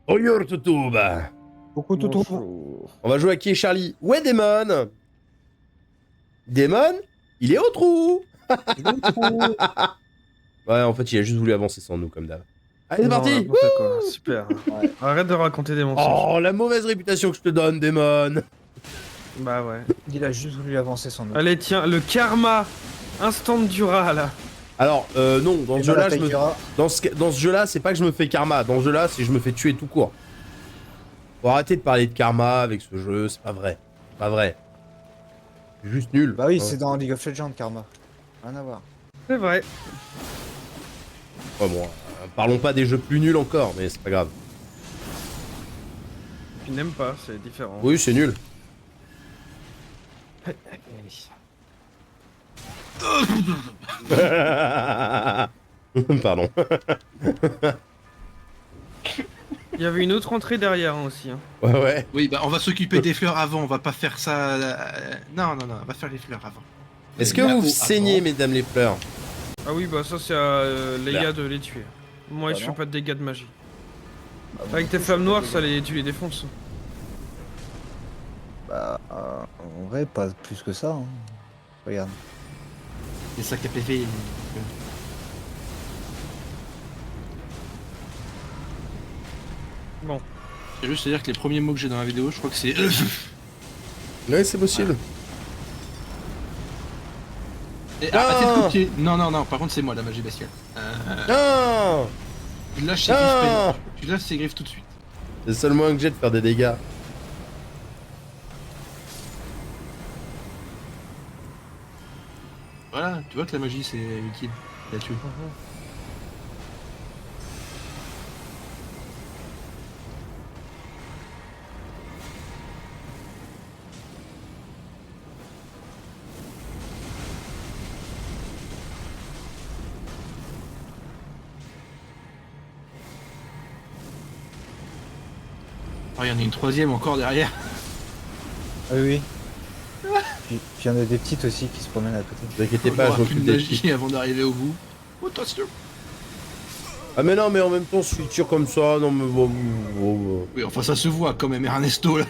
Bonjour Toutou, bah. Beaucoup tout trouve. Bonjour. On va jouer à qui est Charlie? Ouais, Damon. Damon, il est au trou. Ouais, en fait, il a juste voulu avancer sans nous, comme d'hab. Allez, c'est Non, parti. n'importe quoi. Super. Ouais. Arrête de raconter des mensonges. Oh, la mauvaise réputation que je te donne, Damon. Bah ouais. Il a juste voulu avancer sans nous. Allez, tiens, le karma instant Dura là. Alors, non, dans Et ce dans la jeu-là, Taïra, dans ce jeu-là, c'est pas que je me fais karma. Dans ce jeu-là, c'est que je me fais tuer tout court. Faut arrêter de parler de karma avec ce jeu, c'est pas vrai. C'est pas vrai. C'est juste nul. Bah oui, Ouais. c'est dans League of Legends, Karma. Rien à voir. C'est vrai. Ouais, bon, parlons pas des jeux plus nuls encore, mais c'est pas grave. Tu n'aimes pas, c'est différent. Oui, c'est nul. Pardon. Il y avait une autre entrée derrière hein, aussi. Hein. Ouais, ouais. Oui, bah on va s'occuper des fleurs avant, on va pas faire ça. Non, non, non, on va faire les fleurs avant. Est-ce que Là-haut vous saignez, avant. mesdames les fleurs? Ah oui, bah ça c'est à Leia de les tuer. Moi Bah je non. fais pas de dégâts de magie. Bah, Avec tes flammes noires, tu les défonces. Bah, en vrai, pas plus que ça. Hein. Regarde. Les sacs à PV. Bon. C'est juste à dire que les premiers mots que j'ai dans la vidéo, je crois que c'est. Ouais, c'est possible. Et Non. arrêtez de copier. Non, non, non, par contre, c'est moi la magie bestiale. Non. Tu lâches ces Non. griffes, tu lâches ces griffes tout de suite. C'est le seul moyen que j'ai de faire des dégâts. Voilà, tu vois que la magie c'est utile. La tuer. Oh, il y en a une troisième encore derrière. Ah oui, oui. Puis il y en a des petites aussi qui se promènent à côté. Ne vous inquiétez On pas, je aura plus m'occupe de des petits. magie avant d'arriver au bout. Oh, attention. Ah mais non, mais en même temps, je suis sûr comme ça, non mais bon. Oui, enfin ça se voit quand même, Ernesto là.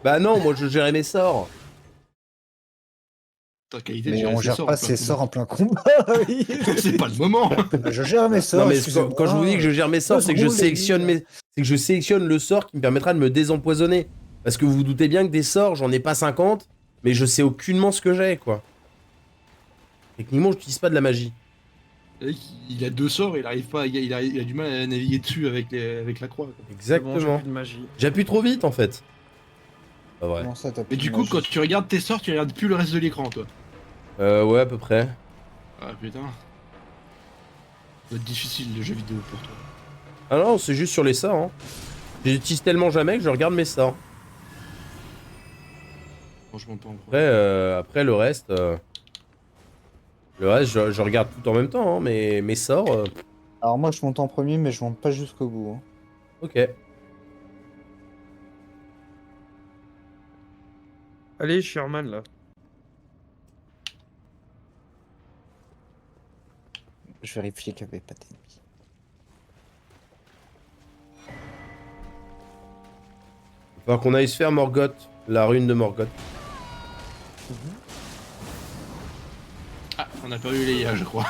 Bah non, moi je gérais mes sorts. Ta qualité de Mais gérer on ses gère sorts, pas en ses plein sorts en plein combat, oui. combat. C'est pas le moment. Je gère mes sorts, Non mais excusez-moi. quand je vous dis que je gère mes sorts, Deux c'est que je secondes, sélectionne les gars. c'est que je sélectionne le sort qui me permettra de me désempoisonner. Parce que vous vous doutez bien que des sorts, j'en ai pas 50, mais je sais aucunement ce que j'ai, quoi. Techniquement, j'utilise pas de la magie. Il a deux sorts, il arrive pas, il a du mal à naviguer dessus avec la croix. Quoi. C'est bon, j'ai Exactement. plus de magie. J'appuie trop vite, en fait. Pas vrai. Comment ça, t'as Mais plus du de coup, magie quand tu regardes tes sorts, tu regardes plus le reste de l'écran, toi. Ouais, à peu près. Ah putain. Ça va être difficile le jeu vidéo pour toi. Ah non, c'est juste sur les sorts, hein. J'utilise tellement jamais que je regarde mes sorts. Franchement, pas encore. Après le reste... Le reste, je regarde tout en même temps, hein, mais mes sorts... Alors moi, je monte en premier, mais je monte pas jusqu'au bout. Hein. Ok. Allez, Sherman là. Je vérifie qu'il n'y avait pas d'ennemis. Il va falloir qu'on aille se faire Morgoth, la rune de Morgoth. Ah, on a perdu Leia, je crois.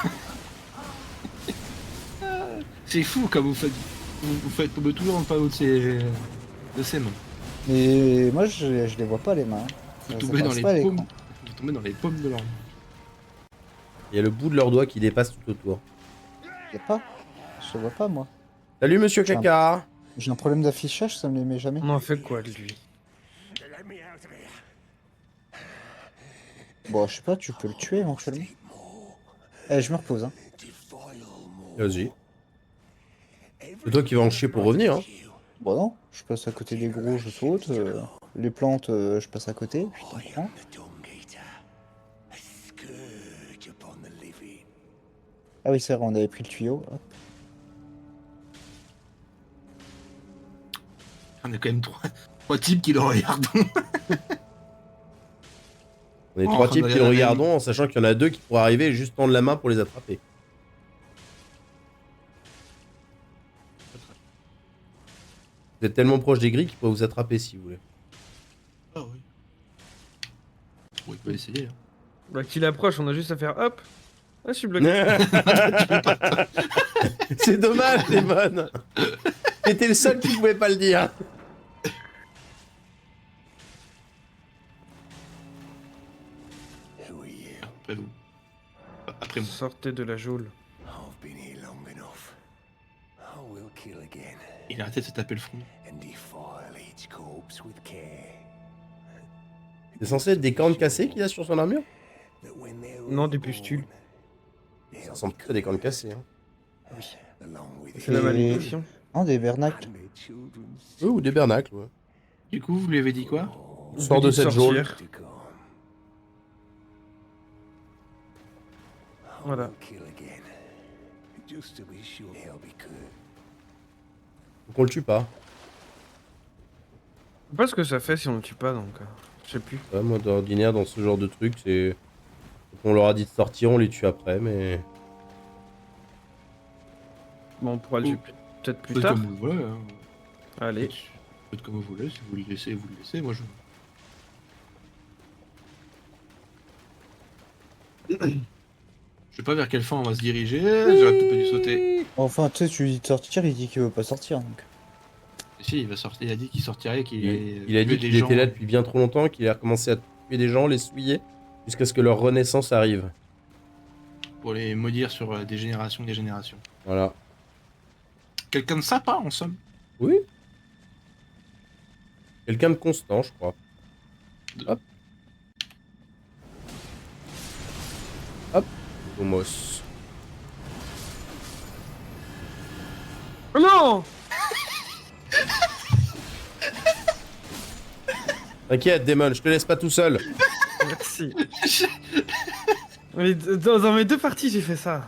C'est fou comme vous faites tomber toujours dans le panneau de ses mains. Mais moi, je les vois pas, les mains. Vous Ça tombez dans passe les pas à l'écran. paumes. Vous tombez dans les paumes de leur main. Il y a le bout de leurs doigts qui dépasse tout autour. Y a pas. Je les vois pas, moi. Salut, monsieur Tiens. Caca. J'ai un problème d'affichage, ça me les met jamais. On en fait quoi de lui? Bon, je sais pas, tu peux le tuer éventuellement. Eh, je me repose, hein. Vas-y. C'est toi qui vas en chier pour revenir, hein. Bon, non, je passe à côté des gros, je saute. Les plantes, je passe à côté. Puis t'en prends. Ah oui, c'est vrai, on avait pris le tuyau. Hop. On a quand même trois types qui le regardent. On est Oh, trois types qui le regardez. regardons en sachant qu'il y en a deux qui pourraient arriver et juste tendre la main pour les attraper. Vous êtes tellement proche des grilles qu'il pourrait vous attraper si vous voulez. Ah oui. Bon, il peut essayer. Hein. Bah, qu'il approche, on a juste à faire hop. Ah, je suis bloqué. C'est dommage, Demon. T'étais le seul qui pouvait pas le dire. Après vous. Après moi. Sortez de la geôle. I've been here long enough. I will kill again Il a arrêté de se taper le front. and defile each corpse with care. C'est censé être des cornes cassées qu'il a sur son armure? That when they're Non, all des pustules. born, Ça ressemble plutôt à des cornes cassées. Hein. along with C'est la Et- malédiction. Non, des vernacles. and their children's Ou des bernacles, ouais. Du coup, vous lui avez dit quoi? Sors de cette geôle. Sortir. to come. I Voilà. will kill again, just to be sure he'll be good. Faut qu'on le tue pas. Je sais pas ce que ça fait si on le tue pas, donc... je sais plus. Ouais, moi, d'ordinaire, dans ce genre de truc, c'est... On leur a dit de sortir, on les tue après, mais... Bon, on pourra le tuer peut-être plus Faites tard. comme vous voulez. Hein. Allez. Faites comme vous voulez. Si vous le laissez, vous le laissez. Moi, je... Je sais pas vers quelle fin on va se diriger. J'aurais peut-être pas dû sauter. Enfin, tu sais, tu lui dis de sortir, il dit qu'il veut pas sortir. Donc. Si, il va sortir. Il a dit qu'il sortirait, qu'il Il a dit qu'il était là depuis bien trop longtemps, qu'il a recommencé à tuer des gens, les souiller, jusqu'à ce que leur renaissance arrive. Pour les maudire sur des générations et des générations. Voilà. Quelqu'un de sympa, en somme. Oui. Quelqu'un de constant, je crois. Hop. Hop. Homos. Oh non! T'inquiète, Damon, je te laisse pas tout seul. Merci. Mais dans mes deux parties, j'ai fait ça.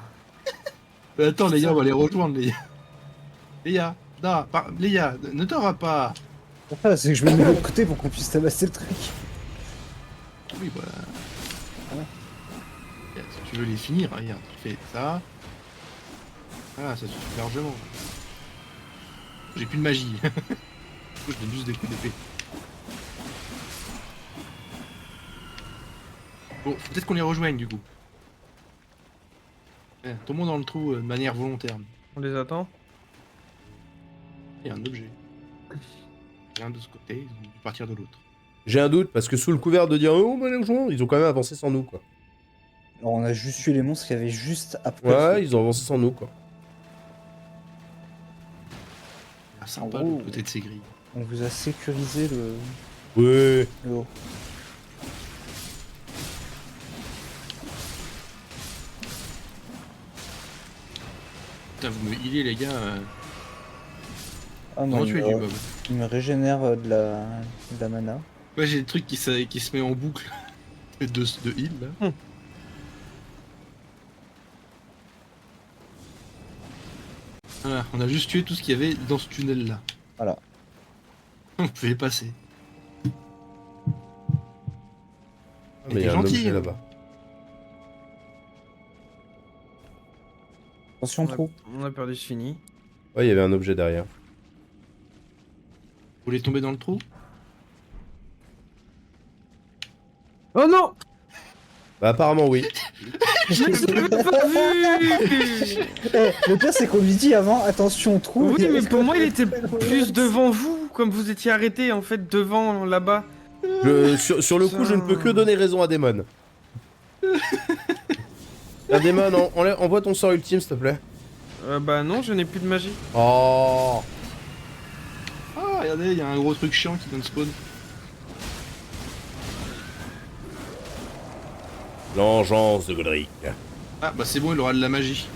Mais attends, les gars, on va les rejoindre, les gars. Les gars, non, les gars, ne t'en pas. Enfin, c'est que je me mets de l'autre côté pour qu'on puisse tabasser le truc. Oui, bah. Si tu veux les finir, regarde, tu fais ça. Ah, ça suffit largement. J'ai plus de magie. Je donne juste des coups d'épée. Bon, faut peut-être qu'on les rejoigne du coup. Tombons dans le trou de manière volontaire. On les attend. Il y a un objet. L'un de ce côté, ils ont dû partir de l'autre. J'ai un doute, parce que sous le couvert de dire oh, on va les rejoindre, ils ont quand même avancé sans nous, quoi. Alors, on a juste tué les monstres qu'il y avait juste après. Ouais, ils ont avancé sans nous, quoi. Ah, sympa, Oh. le côté de ces grilles. On vous a sécurisé Ouais. le haut. Putain, vous me healez les gars. Ah non, Comment tu es du mob? il me régénère de la mana. Ouais, j'ai des trucs qui se met en boucle de heal là. Voilà, on a juste tué tout ce qu'il y avait dans ce tunnel là. Voilà. On pouvait passer. Ah, mais il y a un gentil, objet hein. là-bas. Attention, trou. On a perdu ce fini. Ouais, il y avait un objet derrière. Vous voulez tomber dans le trou? Oh non! Bah, apparemment, oui. Pas vu! Le pire, c'est qu'on lui dit avant, attention, trou. Oui, mais pour moi, il était plus devant vous, comme vous étiez arrêté en fait devant là-bas. Sur le coup, je ne peux que donner raison à Damon. Damon, envoie ton sort ultime, s'il te plaît. Bah non, je n'ai plus de magie. Oh. Ah, regardez, il y a un gros truc chiant qui donne spawn. L'engeance de Godric. Ah, bah c'est bon, il aura de la magie.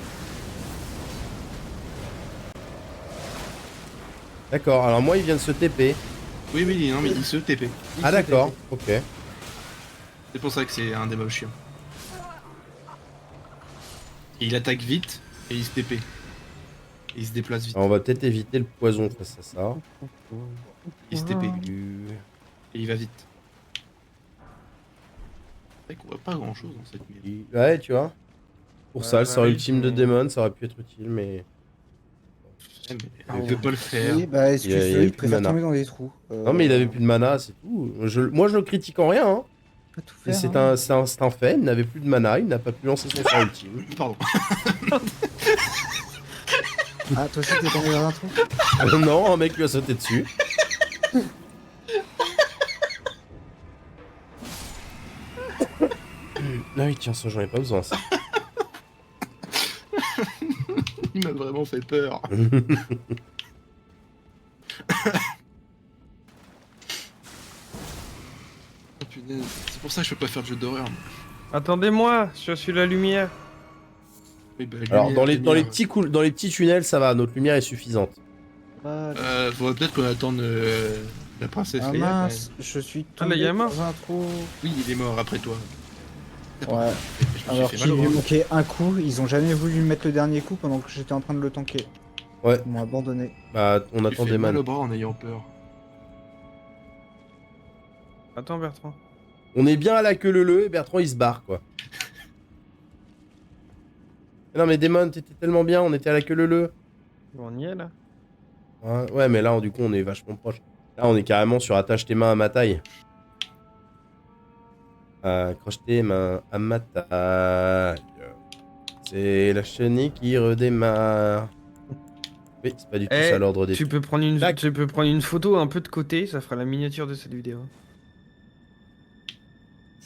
D'accord, alors moi, il vient de se TP. Oui, oui, non, mais il se TP. Ah, d'accord, ok. C'est pour ça que c'est un des mobs chiants. Et il attaque vite et il se TP. Et il se déplace vite. Alors, on va peut-être éviter le poison face à ça. Il se TP. Du- Et il va vite. C'est vrai qu'on voit pas grand chose dans cette merde. Ouais, tu vois. Pour Ouais, ça, le bah sort oui, ultime de mais- Damon, ça aurait pu être utile, mais... Ouais, mais il veut pas le faire. Oui, bah, Il y a excuse-le, eu il plus préfère de mana. tomber dans des trous. Non, mais il avait plus de mana, c'est tout. Moi, je le critique en rien, hein. Pas tout Mais faire. Hein. c'est un fait, il n'avait plus de mana, il n'a pas pu lancer son sort ultime. Pardon. Ah, toi aussi, t'es tombé dans un trou. Non, un mec lui a sauté dessus. Ah oui, tiens, ça, j'en ai pas besoin, ça. Il m'a vraiment fait peur. Oh, punaise. C'est pour ça que je peux pas faire de jeu d'horreur. moi. Attendez-moi, je suis la lumière. Oui, bah, Alors, lumière, dans les lumière. dans les petits tunnels, ça va, notre lumière est suffisante. Ah, Faudrait peut-être qu'on attende la princesse ah Leia. mince, je suis Ah, le tombé gamin. dans un trou. Oui, il est mort après toi. Ouais. Je me Alors suis qu'il fait mal au lui bras. manquait un coup, ils ont jamais voulu mettre le dernier coup pendant que j'étais en train de le tanker. Ouais, Ils m'ont abandonné. bah, on Je me attend suis des fait mal man. au bras en ayant peur. Attends, Bertrand. On est bien à la queue leu et Bertrand il se barre, quoi. Non, mais Damon, t'étais tellement bien, on était à la queue leu. On y est là. Ouais, mais là, du coup, on est vachement proche. Là, on est carrément sur attache tes mains à ma taille. Accroche tes mains à ma taille. C'est la chenille qui redémarre. Oui, c'est pas du tout Eh, ça l'ordre des tu trucs. peux prendre une, Tac. tu peux prendre une photo un peu de côté, ça fera la miniature de cette vidéo.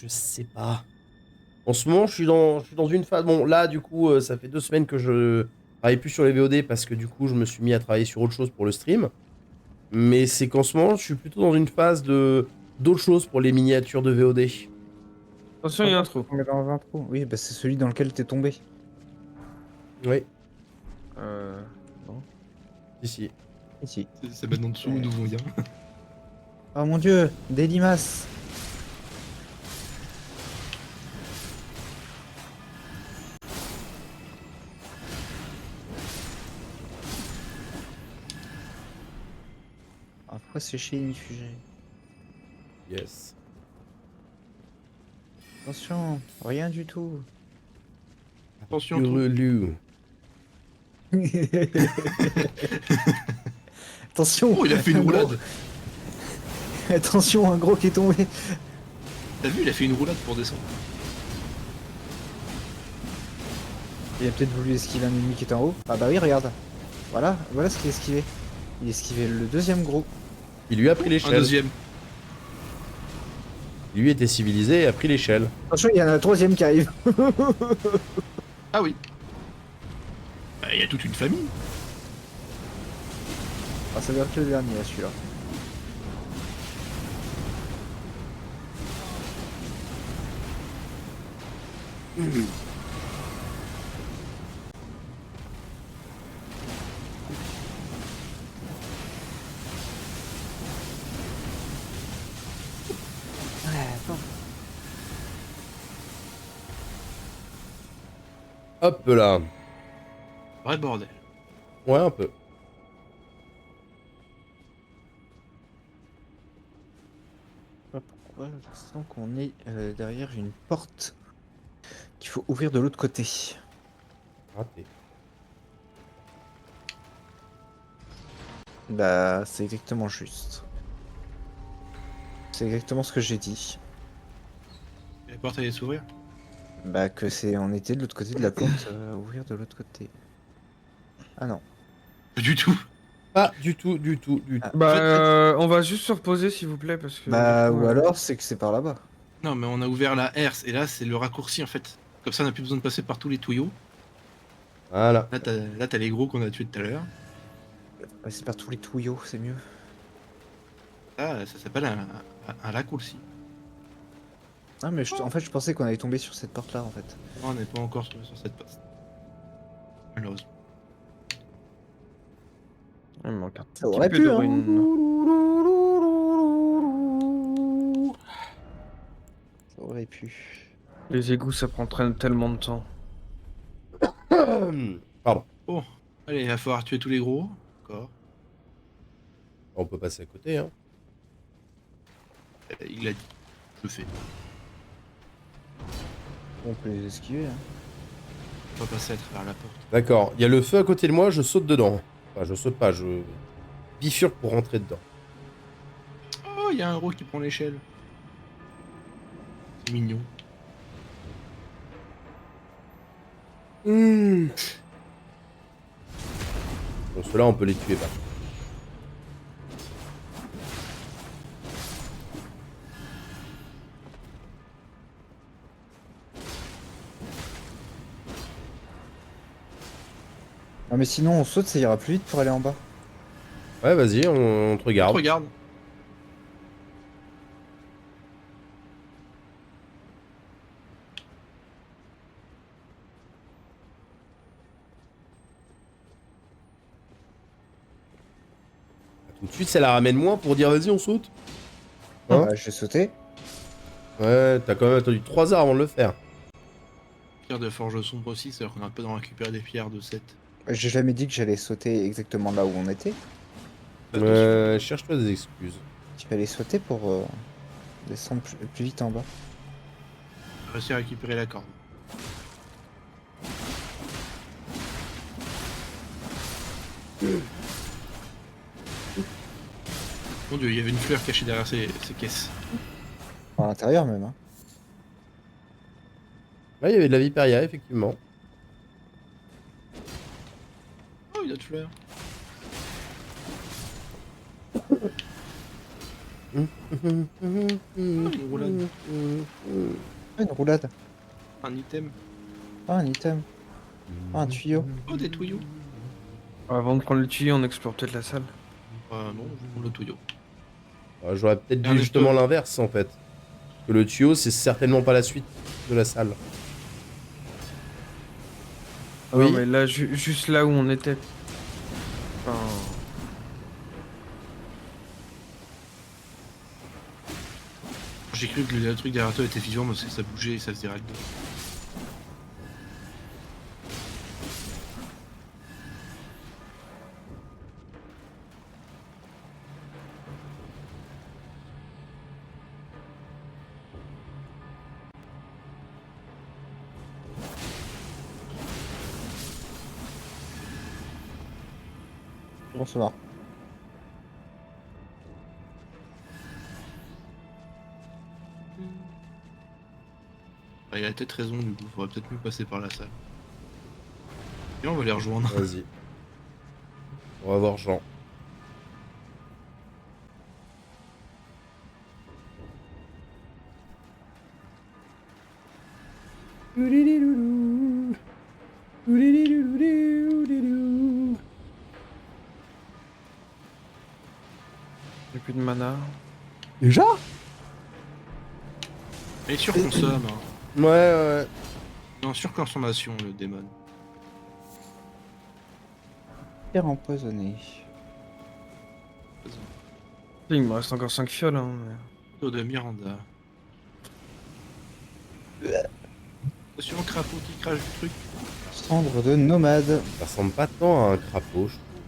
Je sais pas. En ce moment, je suis dans une phase. Bon, là, du coup, ça fait 2 semaines que je travaille plus sur les VOD parce que du coup, je me suis mis à travailler sur autre chose pour le stream. Mais c'est qu'en ce moment, je suis plutôt dans une phase de d'autres choses pour les miniatures de VOD. Attention, il y a un trou. Tombé dans un trou. Oui, bah c'est celui dans lequel t'es tombé. Oui, Bon. ici. Ici. C'est maintenant dessous d'où on vient. Oh mon dieu, des limaces. Ah, pourquoi c'est chez Inifugé? Yes. Attention, rien du tout. Attention, trou. Hurlelu. Attention. Oh, il a fait une un gros- roulade. Attention, un gros qui est tombé. T'as vu, il a fait une roulade pour descendre. Il a peut-être voulu esquiver un ennemi qui est en haut. Ah bah oui, regarde. Voilà ce qu'il a esquivé. Il a esquivé le deuxième gros. Il lui a pris Un l'échelle. deuxième. Lui était civilisé et a pris l'échelle. Attention, il y en a un troisième qui arrive. Ah oui. Bah, il y a toute une famille. Ah, ça doit être le dernier, là, celui-là. Hop là. Vrai bordel. Ouais, un peu. Pourquoi je sens qu'on est derrière une porte qu'il faut ouvrir de l'autre côté. Raté. Bah, c'est exactement juste. C'est exactement ce que j'ai dit. La porte allait s'ouvrir. Bah, on était de l'autre côté de la porte, ouvrir de l'autre côté. Ah non. Pas du tout. Pas du tout, du tout, du tout. Ah, Bah, on va juste se reposer s'il vous plaît parce que. Bah, du coup, ou alors c'est que c'est par là-bas. Non, mais on a ouvert la herse et là, c'est le raccourci en fait. Comme ça, on n'a plus besoin de passer par tous les tuyaux. Voilà. Là, t'as les gros qu'on a tués tout à l'heure. Passer par tous les tuyaux, c'est mieux. Là, ça s'appelle un raccourci. Ah, mais en fait, je pensais qu'on allait tomber sur cette porte-là, en fait. Non, on n'est pas encore sur cette porte. Malheureusement. Il me manque un Ça petit aurait peu pu, de hein. runes. Ça aurait pu. Les égouts, ça prend tellement de temps. Pardon. Bon, allez, il va falloir tuer tous les gros. D'accord. On peut passer à côté, hein. Il a dit. Je le fais. On peut les esquiver, hein. On va passer à travers la porte. D'accord. Il y a le feu à côté de moi, je saute dedans. je saute pas, je bifurque pour rentrer dedans. Oh, il y a un héros qui prend l'échelle. C'est mignon. Bon, ceux-là, on peut les tuer, par contre. Ah, mais sinon, on saute, ça ira plus vite pour aller en bas. Ouais, vas-y, on te regarde. Regarde. Tout de suite, ça la ramène moins pour dire vas-y, on saute. Hein Bah, je vais sauter. Ouais, t'as quand même attendu 3 heures avant de le faire. Pierre de forge sombre aussi, c'est-à-dire qu'on a pas d'en récupérer des pierres de 7. J'ai jamais dit que j'allais sauter exactement là où on était. Cherche-toi des excuses. Tu vas aller sauter pour descendre plus vite en bas. J'ai réussi à récupérer la corde. Mon dieu, il y avait une fleur cachée derrière ces caisses. À l'intérieur même. Hein. Là, il y avait de la Viperia, effectivement. Oh, il y a de fleurs. Une roulade. Ah, une roulade. Un item. Ah, un item. Ah, un tuyau. Oh, des tuyaux. Avant de prendre le tuyau, on explore peut-être la salle. Non, je prends le tuyau. J'aurais peut-être Un dit justement espèce- l'inverse, en fait. Que le tuyau, c'est certainement pas la suite de la salle. Ah Oui. non, mais là, juste là où on était. Enfin... J'ai cru que le truc derrière toi était vivant, mais ça bougeait et ça faisait ragdoll. Bonsoir. Il a peut-être raison, du coup, faudrait peut-être mieux passer par la salle. Et on va les rejoindre. Vas-y. On va voir Jean. J'ai plus de mana. Déjà? Il est surconsomme, hein. Ouais, ouais. Il est en surconsommation, le démon. Pierre empoisonné. Il me reste encore 5 fioles. Hein, mais... Eau de Miranda. Attention, crapaud qui crache du truc. Cendre de nomade. Ça ressemble pas tant à un crapaud, je trouve.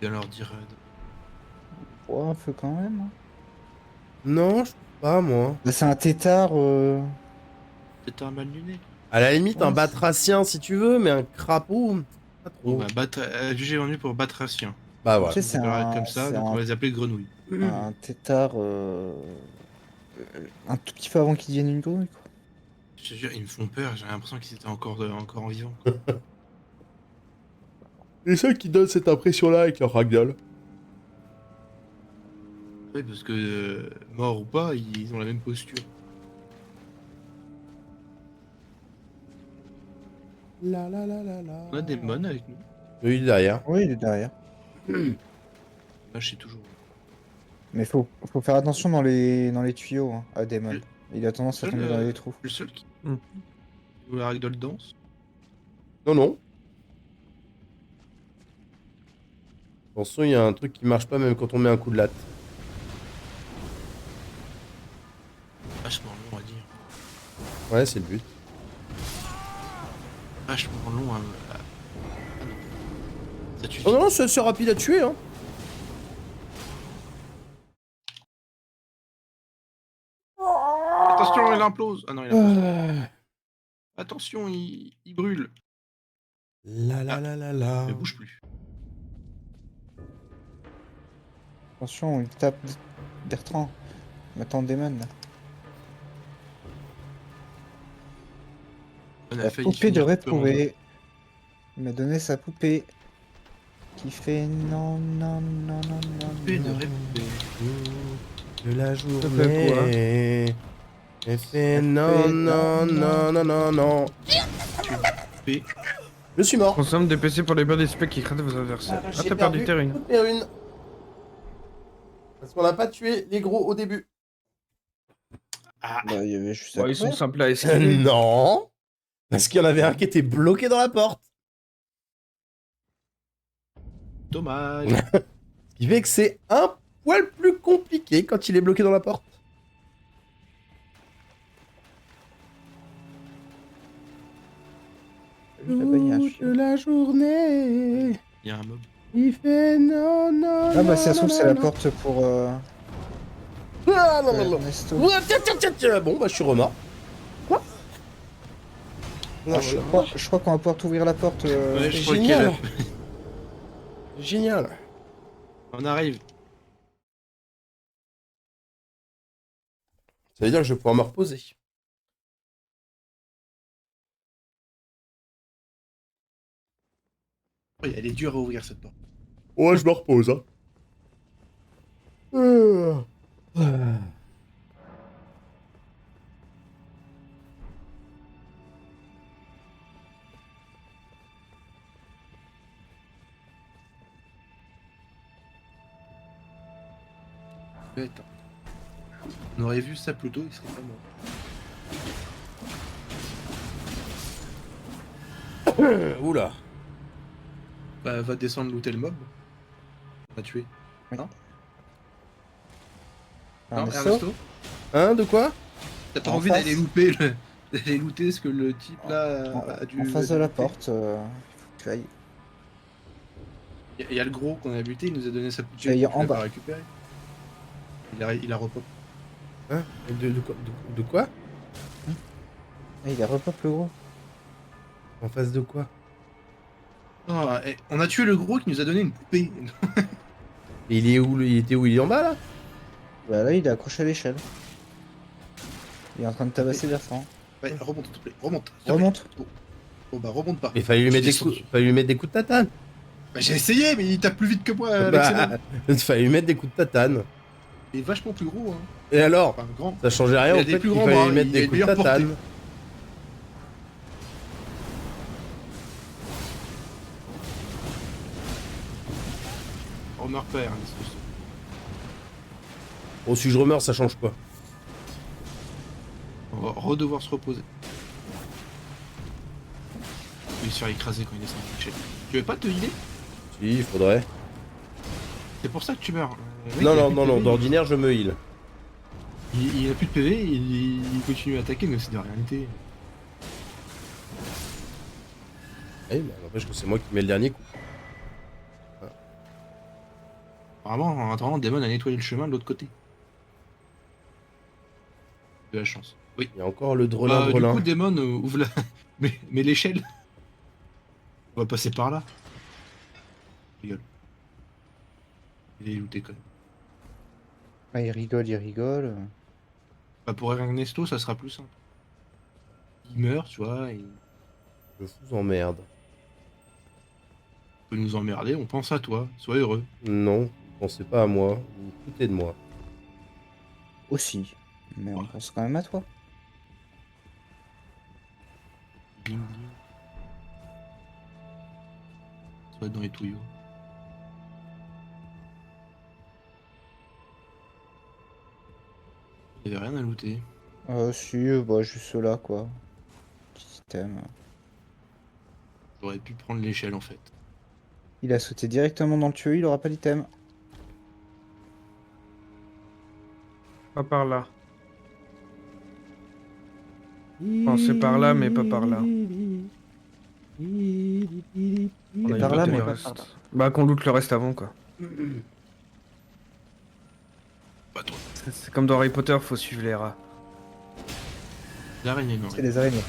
Bien leur dire. Oh, un feu quand même. Hein. Non, je trouve pas, moi. Bah, c'est un tétard. C'est un mal luné. À la limite, Ouais, un c'est- batracien, si tu veux, mais un crapaud, pas trop. Bon, bah, jugé ennuyé pour batracien. Bah Tu voilà. sais, On c'est les appellera un, comme ça, c'est donc on va les appeler grenouilles. un tétard. Un tout petit peu avant qu'il devienne une grenouille. Quoi. Je te jure, ils me font peur, j'ai l'impression qu'ils étaient encore en vivant. C'est ça qui donne cette impression-là avec leur ragdoll. Oui, parce que morts ou pas, ils ont la même posture. La la la la la. On a des mônes avec nous. Oui, il est derrière. Oui, il est derrière. Là, je sais toujours. Mais faut faire attention dans les tuyaux hein, à Demon. Le- Il a tendance à tomber dans les trous. Le seul qui. Hmm. Où la ragdoll danse. Non, non. Attention, il y a un truc qui marche pas même quand on met un coup de latte. Vachement long à dire. Ouais, c'est le but. Vachement long à. Ah non. Ça tue Oh non, vite. non, c'est rapide à tuer, hein. Attention, il implose. Ah non, il implose. Attention, il brûle. La la la la la. Ne bouge plus. Attention, il tape Bertrand. Maintenant Damon. Là. On a La failli poupée de finir peu en Red. Il m'a donné sa poupée. Qui fait non, non, non, non, non. Poupée de non. répé. De la fait journée. Elle fait non, non, non, non, non, non. P. Je suis mort. Consomme des PC pour les birds des specs qui craignent vos adversaires. Ah, J'ai t'as perdu Terrine. toutes mes runes. Parce qu'on n'a pas tué les gros au début. Ah, Bah, il y avait juste à Ouais, ils sont courir. simples à esquiver. Non. Parce qu'il y en avait un qui était bloqué dans la porte. dommage. Ce qui fait que c'est un poil plus compliqué quand il est bloqué dans la porte. Juste la bagnache. De la journée. Il y a un mob. Il fait non, non. Ah bah si ça se trouve non, c'est la non. porte pour Ah, non, non, non. Ernesto. Ouais, tiens, tiens, tiens, tiens. Bon, bah, je suis remords. Quoi Ah, je crois qu'on va pouvoir ouvrir la porte. Ouais, je crois génial. qu'il Génial. On arrive. Ça veut dire que je vais pouvoir me reposer. Oh, elle est dure à ouvrir cette porte. Ouais, je me repose, hein. Bête. On aurait vu ça plus tôt, il serait pas mort. Oula. Bah, va descendre looter le mob. On va tuer. Non, Ernesto. Ernesto. Hein, de quoi? T'as pas En envie face. d'aller looter ce que le type là a dû. En face a de dû la looter. porte, il faut que tu ailles. Il y a le gros qu'on a buté, il nous a donné sa poupée. J'allais Tu en l'as bas. pas récupéré. Il a repop. Hein? De quoi? Ah, il a repop le gros. En face de quoi? Oh, on a tué le gros qui nous a donné une poupée. Et il est où? Il était où? Il est en bas, là? Bah là il est accroché à l'échelle. Il est en train de tabasser Bertrand. Ouais, remonte s'il te plaît. Remonte. s'il te plaît. Remonte. Oh bah remonte pas. Il fallait lui Je mettre des descends. coups, fallait lui mettre des coups de tatane. Bah, j'ai essayé, mais il tape plus vite que moi avec ses mains. Il fallait lui mettre des coups de tatane. Il est vachement plus gros, hein. Et alors? Enfin, grand. Ça changeait rien, Il a en des fait, plus il grands fallait bras, lui mettre il des est coups de meilleur porté. tatane. On meurt pas, Ernesto. Bon, si je remeurs, ça change quoi? On va redevoir se reposer. Il va se faire écraser quand il descend de l'échelle. Tu veux pas te healer? Si, il faudrait. C'est pour ça que tu meurs. Le mec, Non, il a non, plus non, de non, PV, d'ordinaire, je me heal. il a plus de PV, il continue à attaquer, mais c'est de réalité. Eh, mais n'empêche que c'est moi qui mets le dernier coup. Apparemment, en attendant, Damon a nettoyé le chemin de l'autre côté. De la chance. Oui. Il y a encore le drelin Du drelin. coup, Damon ouvre la. mais l'échelle. On va passer par là. Rigole. Il est looté quand même. Ah, il rigole, il rigole. Bah, pour Ernesto, ça sera plus simple. Il meurt, tu vois, et Je vous emmerde. peut nous emmerder, on pense à toi, sois heureux. Non, vous pensez pas à moi, vous vous foutez de moi. Aussi. Mais on pense quand même à toi. Bling bling. Soit dans les tuyaux. Il y avait rien à looter. Si, bah juste là quoi. Petit item. J'aurais pu prendre l'échelle en fait. Il a sauté directement dans le tuyau, il aura pas d'item. Pas par là. Enfin, c'est par là, mais pas par là. On a par là, looté mais le pas reste. par là. Bah, qu'on loot le reste avant, quoi. Pas toi. C'est comme dans Harry Potter, faut suivre les rats. L'araignée, non. C'est les araignées.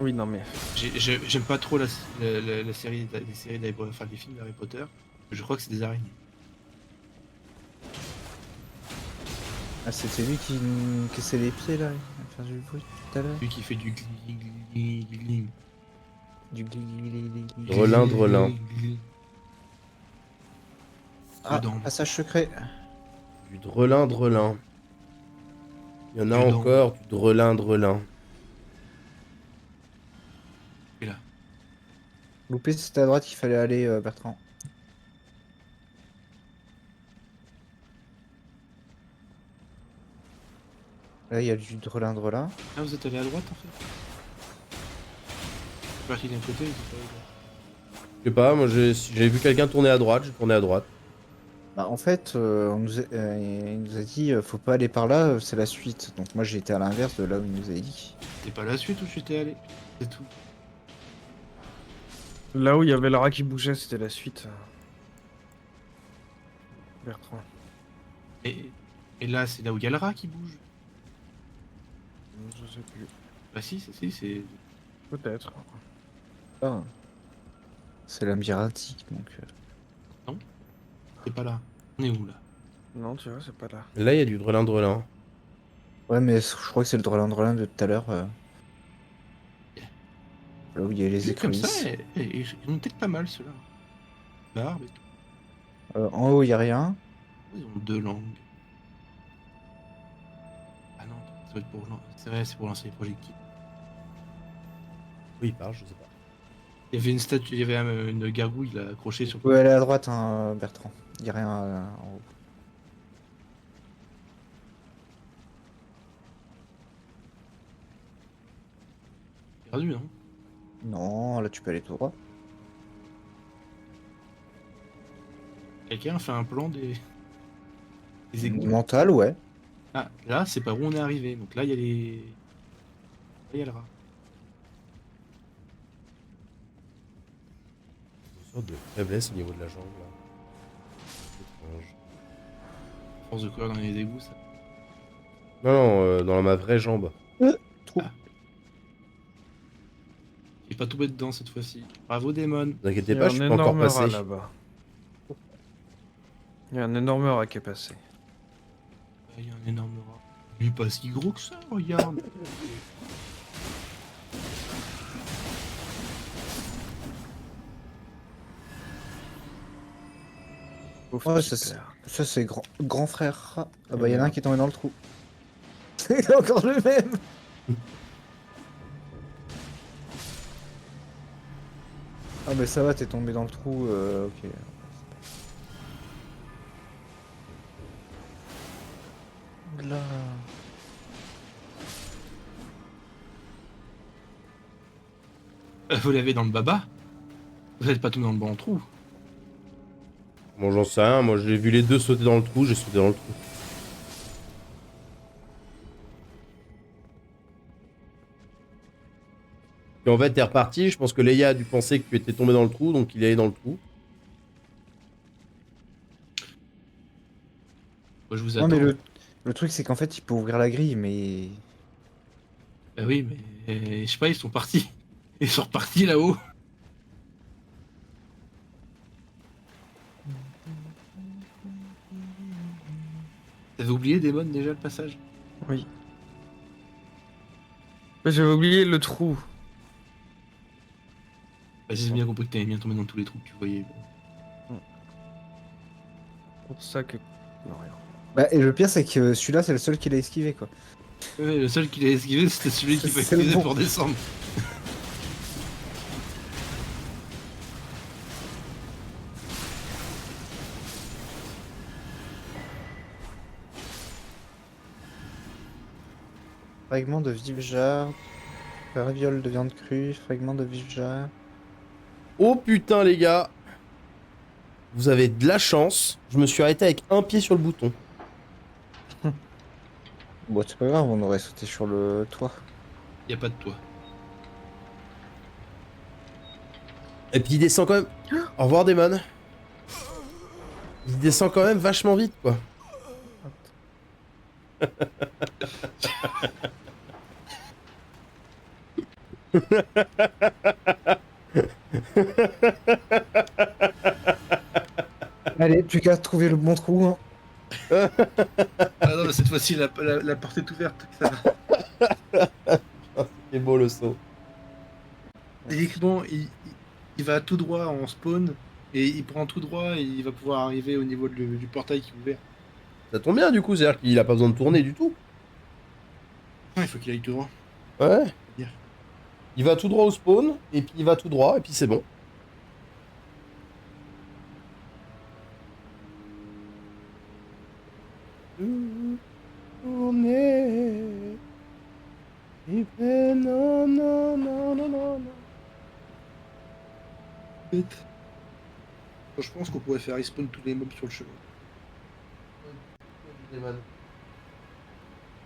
Oui, non, mais. J'aime pas trop la série, les séries d'Harry Potter, enfin les films d'Harry Potter. Je crois que c'est des araignées. Ah, c'était lui qui me cassait les pieds là, à faire du bruit tout à l'heure. Lui qui fait du gling. Du gli. Drelin, drelin. Ah, Dedans. passage secret. Du drelin, drelin. Il y en a Dedans. encore, du drelin, drelin. Et là. Loupé, c'était à droite qu'il fallait aller, Bertrand. Là, il y a du drelin. Ah, vous êtes allé à droite en fait. Je suis parti d'un côté, vous êtes allé à droite. Je sais pas, moi j'ai vu quelqu'un tourner à droite, j'ai tourné à droite. Bah, en fait, il nous a dit faut pas aller par là, c'est la suite. Donc moi j'ai été à l'inverse de là où il nous avait dit. C'est pas la suite où j'étais allé. C'est tout. Là où il y avait le rat qui bougeait, c'était la suite. Bertrand. Et là, c'est là où il y a le rat qui bouge. Je sais plus. Bah si, c'est... Peut-être. Ah. C'est labyrinthique donc. C'est pas là. On est où là? Non, tu vois, c'est pas là. Là, il y a du drelin, drelin. Ouais, mais je crois que c'est le drelin de tout à l'heure. Là où il y a les Vu comme ça, écrevisses. ils ont peut-être pas mal ceux-là. Barbe et tout. En haut, il y a rien. Ils ont 2 langues. Ah non, ça va être pour... C'est vrai, c'est pour lancer les projectiles. Oui, il parle, je sais pas. Il y avait une statue, il y avait une gargouille là, accrochée sur Vous pouvez aller à droite, hein, Bertrand. Il y a rien en haut. perdu, non? Non, là tu peux aller tout droit. Quelqu'un a fait un plan des égouts. Mental, ouais. Ah, là, c'est par où on est arrivé. Donc là, il y a les... Là, il y a le rat. Une sorte de faiblesse au niveau de la jambe, là. Étrange. Force de courir dans les égouts, ça. Non, non, dans ma vraie jambe. J'ai pas tombé dedans cette fois-ci. Bravo, Démon. Ne vous inquiétez Il y pas, a je un suis pas encore énorme rat passé. là-bas. Il y a un énorme rat qui est passé. Il y a un énorme rat. Il est pas si gros que ça, regarde. Ouf, Ouais, super. ça c'est grand frère rat. Ah bah il y en a un qui est tombé dans le trou. C'est encore le même. Ah mais ça va, t'es tombé dans le trou, ok. Là. Vous l'avez dans le baba? Vous êtes pas tombé dans le bon trou? Bon, j'en sais rien, moi j'ai vu les deux sauter dans le trou, j'ai sauté dans le trou. Et en fait, t'es reparti, je pense que Leia a dû penser que tu étais tombé dans le trou, donc il est allé dans le trou. Moi, je vous Non attends. mais le truc c'est qu'en fait il peut ouvrir la grille mais... Bah oui, mais je sais pas, ils sont partis. Ils sont repartis là-haut. T'avais oublié, Démon, déjà le passage? Oui. Mais j'avais oublié le trou. Bah, j'ai bien compris que t'avais bien tombé dans tous les trous que tu voyais. Pour ça que. Non, rien. Bah et le pire c'est que celui-là c'est le seul qui l'a esquivé quoi. Ouais, le seul qui l'a esquivé, c'était celui qui C'est m'a le esquivé bon. pour descendre. Fragment de vivjar, raviole de viande crue, fragment de vivjar. Oh putain, les gars! Vous avez de la chance, je me suis arrêté avec un pied sur le bouton. Bon c'est pas grave, on aurait sauté sur le toit. Y a pas de toit. Et puis il descend quand même. Au revoir, Damon. Il descend quand même vachement vite, quoi. Allez, plus qu'à trouver le bon trou. Hein. Ah non, mais cette fois-ci, la porte est ouverte. Ça va. C'est beau le saut. Techniquement, il va tout droit en spawn, et il prend tout droit, et il va pouvoir arriver au niveau du portail qui est ouvert. Ça tombe bien du coup, c'est-à-dire qu'il a pas besoin de tourner du tout. Ah, il faut qu'il aille tout droit. Ouais. Bien. Il va tout droit au spawn, et puis il va tout droit, et puis c'est bon. Tourner. Et ben non, non, non, non, non, non. Bête. Je pense qu'on pourrait faire respawn tous les mobs sur le chemin.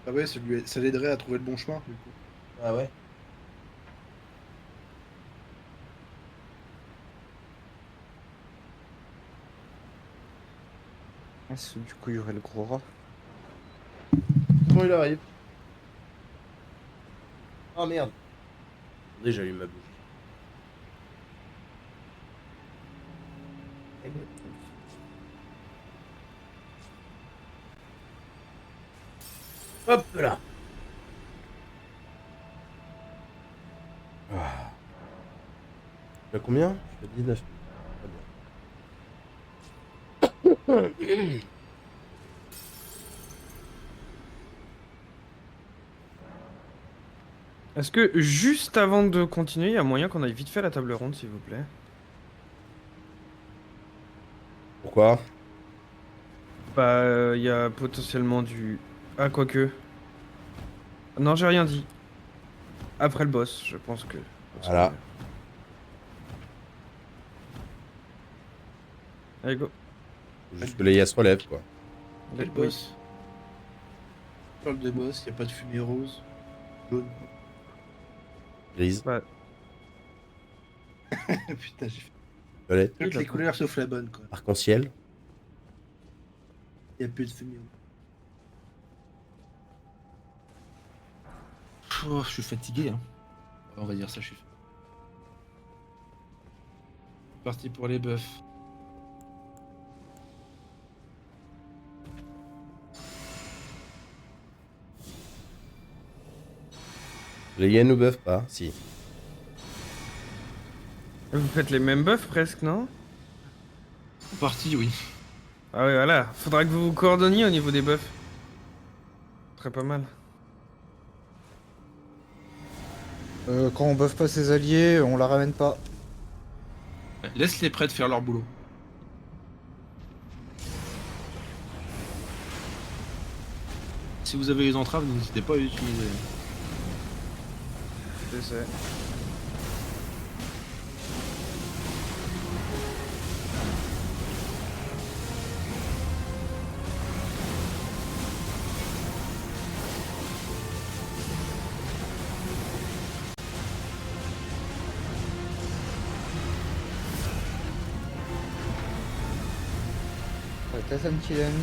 Ah ouais, ça l'aiderait à trouver le bon chemin, du coup. Ah ouais. Du coup, il y aurait le gros rat. Comment il arrive? Ah merde. Attendez, j'allume ma bougie. Hop là. Ah. Tu as combien? Je fais 19. Très bien. Est-ce que juste avant de continuer, il y a moyen qu'on aille vite fait à la table ronde, s'il vous plaît? Pourquoi? Bah, il y a potentiellement du... Ah, quoique... Non, j'ai rien dit. Après le boss, je pense que... Voilà. Allez, go. Juste que les se relève quoi. Quel boss? On parle de boss, y a pas de fumée rose, jaune. Grise, Bah, Putain, j'ai fait violette, toutes les couleurs sauf la bonne, quoi. arc-en-ciel. Y a plus de fumée rose. Oh, je suis fatigué, hein. On va dire ça, je suis fatigué. Parti pour les buffs. Les hyènes ou bœuf pas? Si. vous faites les mêmes buffs presque, non? Parti, oui. Ah ouais, voilà. Faudra que vous vous coordonniez au niveau des buffs. Très pas mal. Quand on buffe pas ses alliés, on la ramène pas. Laisse les prêtres faire leur boulot. Si vous avez les entraves, n'hésitez pas à les utiliser. Je sais. Peut-être un petit ami.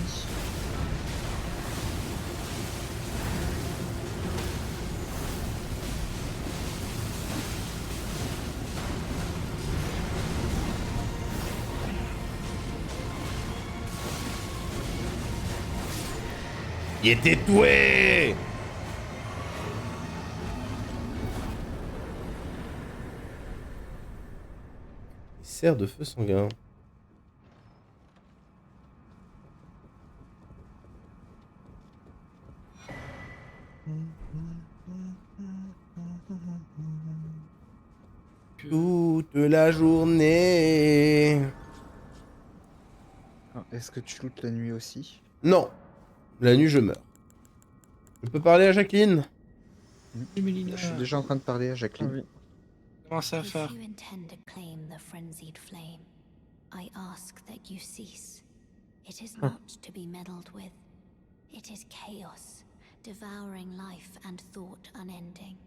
Il était doué! Serre de feu sanguin. Toute la journée. Est-ce que tu lootes la nuit aussi? Non. La nuit, je meurs. Je peux parler à Jacqueline? Je suis déjà en train de parler à Ah Jacqueline. oui. Comment ça If faire? you intend to claim the frenzied flame, I ask that you cease. It is not to be meddled with. It is chaos, devouring life and thought unending.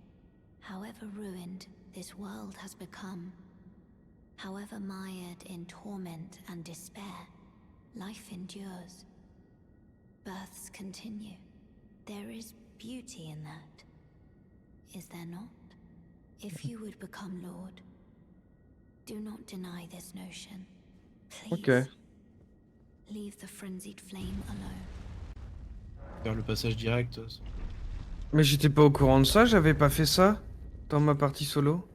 However ruined this world has become, however mired in torment and despair, life endures. Births continue. There is beauty in that. Is there not? If you would become Lord, do not deny this notion. Please. Ok. Leave the frenzied flame alone. Faire le passage direct. Mais j'étais pas au courant de ça, j'avais pas fait ça dans ma partie solo.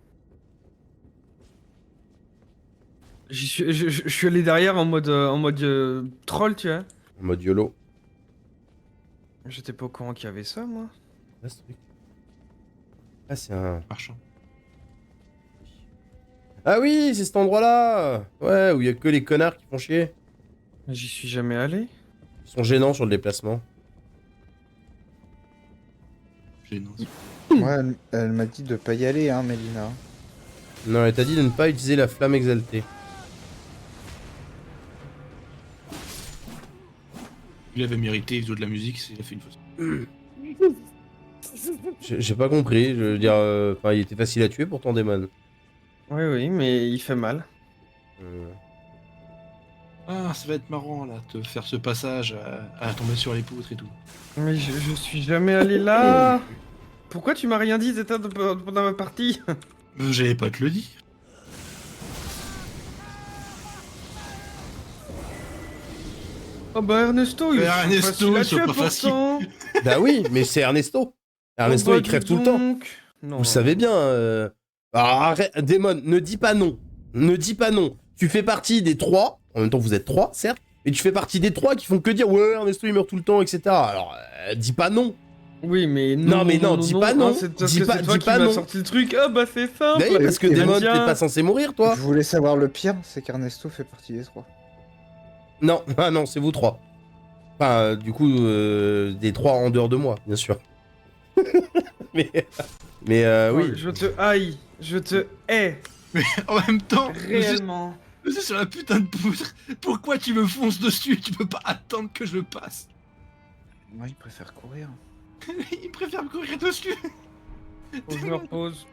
Je suis allé derrière en mode troll, tu vois. En mode YOLO. J'étais pas au courant qu'il y avait ça, moi. Ah, ce truc. Ah, c'est un... Marchand. Ah oui, c'est cet endroit-là. Ouais, où il y a que les connards qui font chier. J'y suis jamais allé. Ils sont gênants sur le déplacement. Gênant. Ouais, elle m'a dit de pas y aller, hein, Mélina. Non, elle t'a dit de ne pas utiliser la flamme exaltée. Il avait mérité, il faisait de la musique, il a fait une fausse. J'ai pas compris, je veux dire... Enfin, il était facile à tuer pourtant, Daemon. Oui, oui, mais il fait mal. Ah, ça va être marrant là, te faire ce passage à tomber sur les poutres et tout. Mais je suis jamais allé là. Pourquoi tu m'as rien dit, Zeta, pendant ma partie? J'allais pas te le dire. Oh bah Ernesto, il est Ernesto, facile à ils sont tuer pas faciles. pourtant. Bah oui, mais c'est Ernesto. Ernesto, Oh bah, il crève dis tout le temps. donc. Non. Vous le savez bien. Ah, arrête, Daemon, ne dis pas non. Ne dis pas non. Tu fais partie des 3. En même temps, vous êtes 3, certes. Mais tu fais partie des 3 qui font que dire ouais, Ernesto il meurt tout le temps, etc. Alors, dis pas non. Oui, mais Non, mais non, dis pas non. Ah, c'est parce Dis que pas- c'est toi dis qui pas m'as non. sorti le truc. Ah bah c'est simple. Bah oui, parce que Et Daemon, t'es tiens. pas censé mourir, toi. Je voulais savoir le pire, c'est qu'Ernesto fait partie des 3. Non, ah non, c'est vous 3. Enfin, du coup, des 3 en dehors de moi, bien sûr. mais, Oh, oui. Je te haïs. Je te hais. En même temps, Réellement. c'est sur la putain de poutre. Pourquoi tu me fonces dessus? Tu peux pas attendre que je passe. Moi, il préfère courir. Il préfère me courir dessus. Faut que je me repose.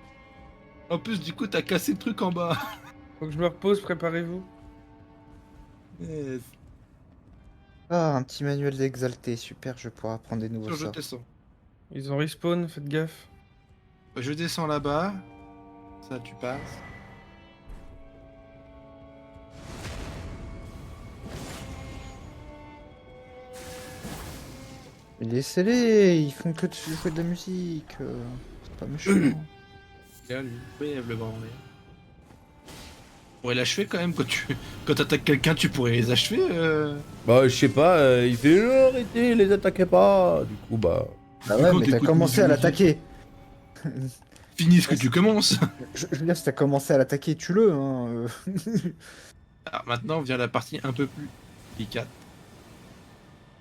En plus, du coup, t'as cassé le truc en bas. Faut que je me repose, préparez-vous. Yes. Ah, un petit manuel d'exalté, super, je vais pouvoir apprendre des nouveaux Je sorts. descends. Ils ont respawn, faites gaffe. Je descends là-bas. Ça, tu passes. Mais laissez-les, ils font que de jouer de la musique. C'est pas méchant. Regarde, lui. Oui, lève le bras en l'air. On pourrait l'achever quand même. Quand t'attaques quelqu'un, tu pourrais les achever. Bah, je sais pas, il fait arrêtez, les attaquez pas. Du coup, bah. Bah ouais, Quand mais t'as t'écoutes commencé à musique. l'attaquer. Finis ce que tu commences. Je veux dire, si t'as commencé à l'attaquer, tue-le. Hein. Alors maintenant vient la partie un peu plus délicate.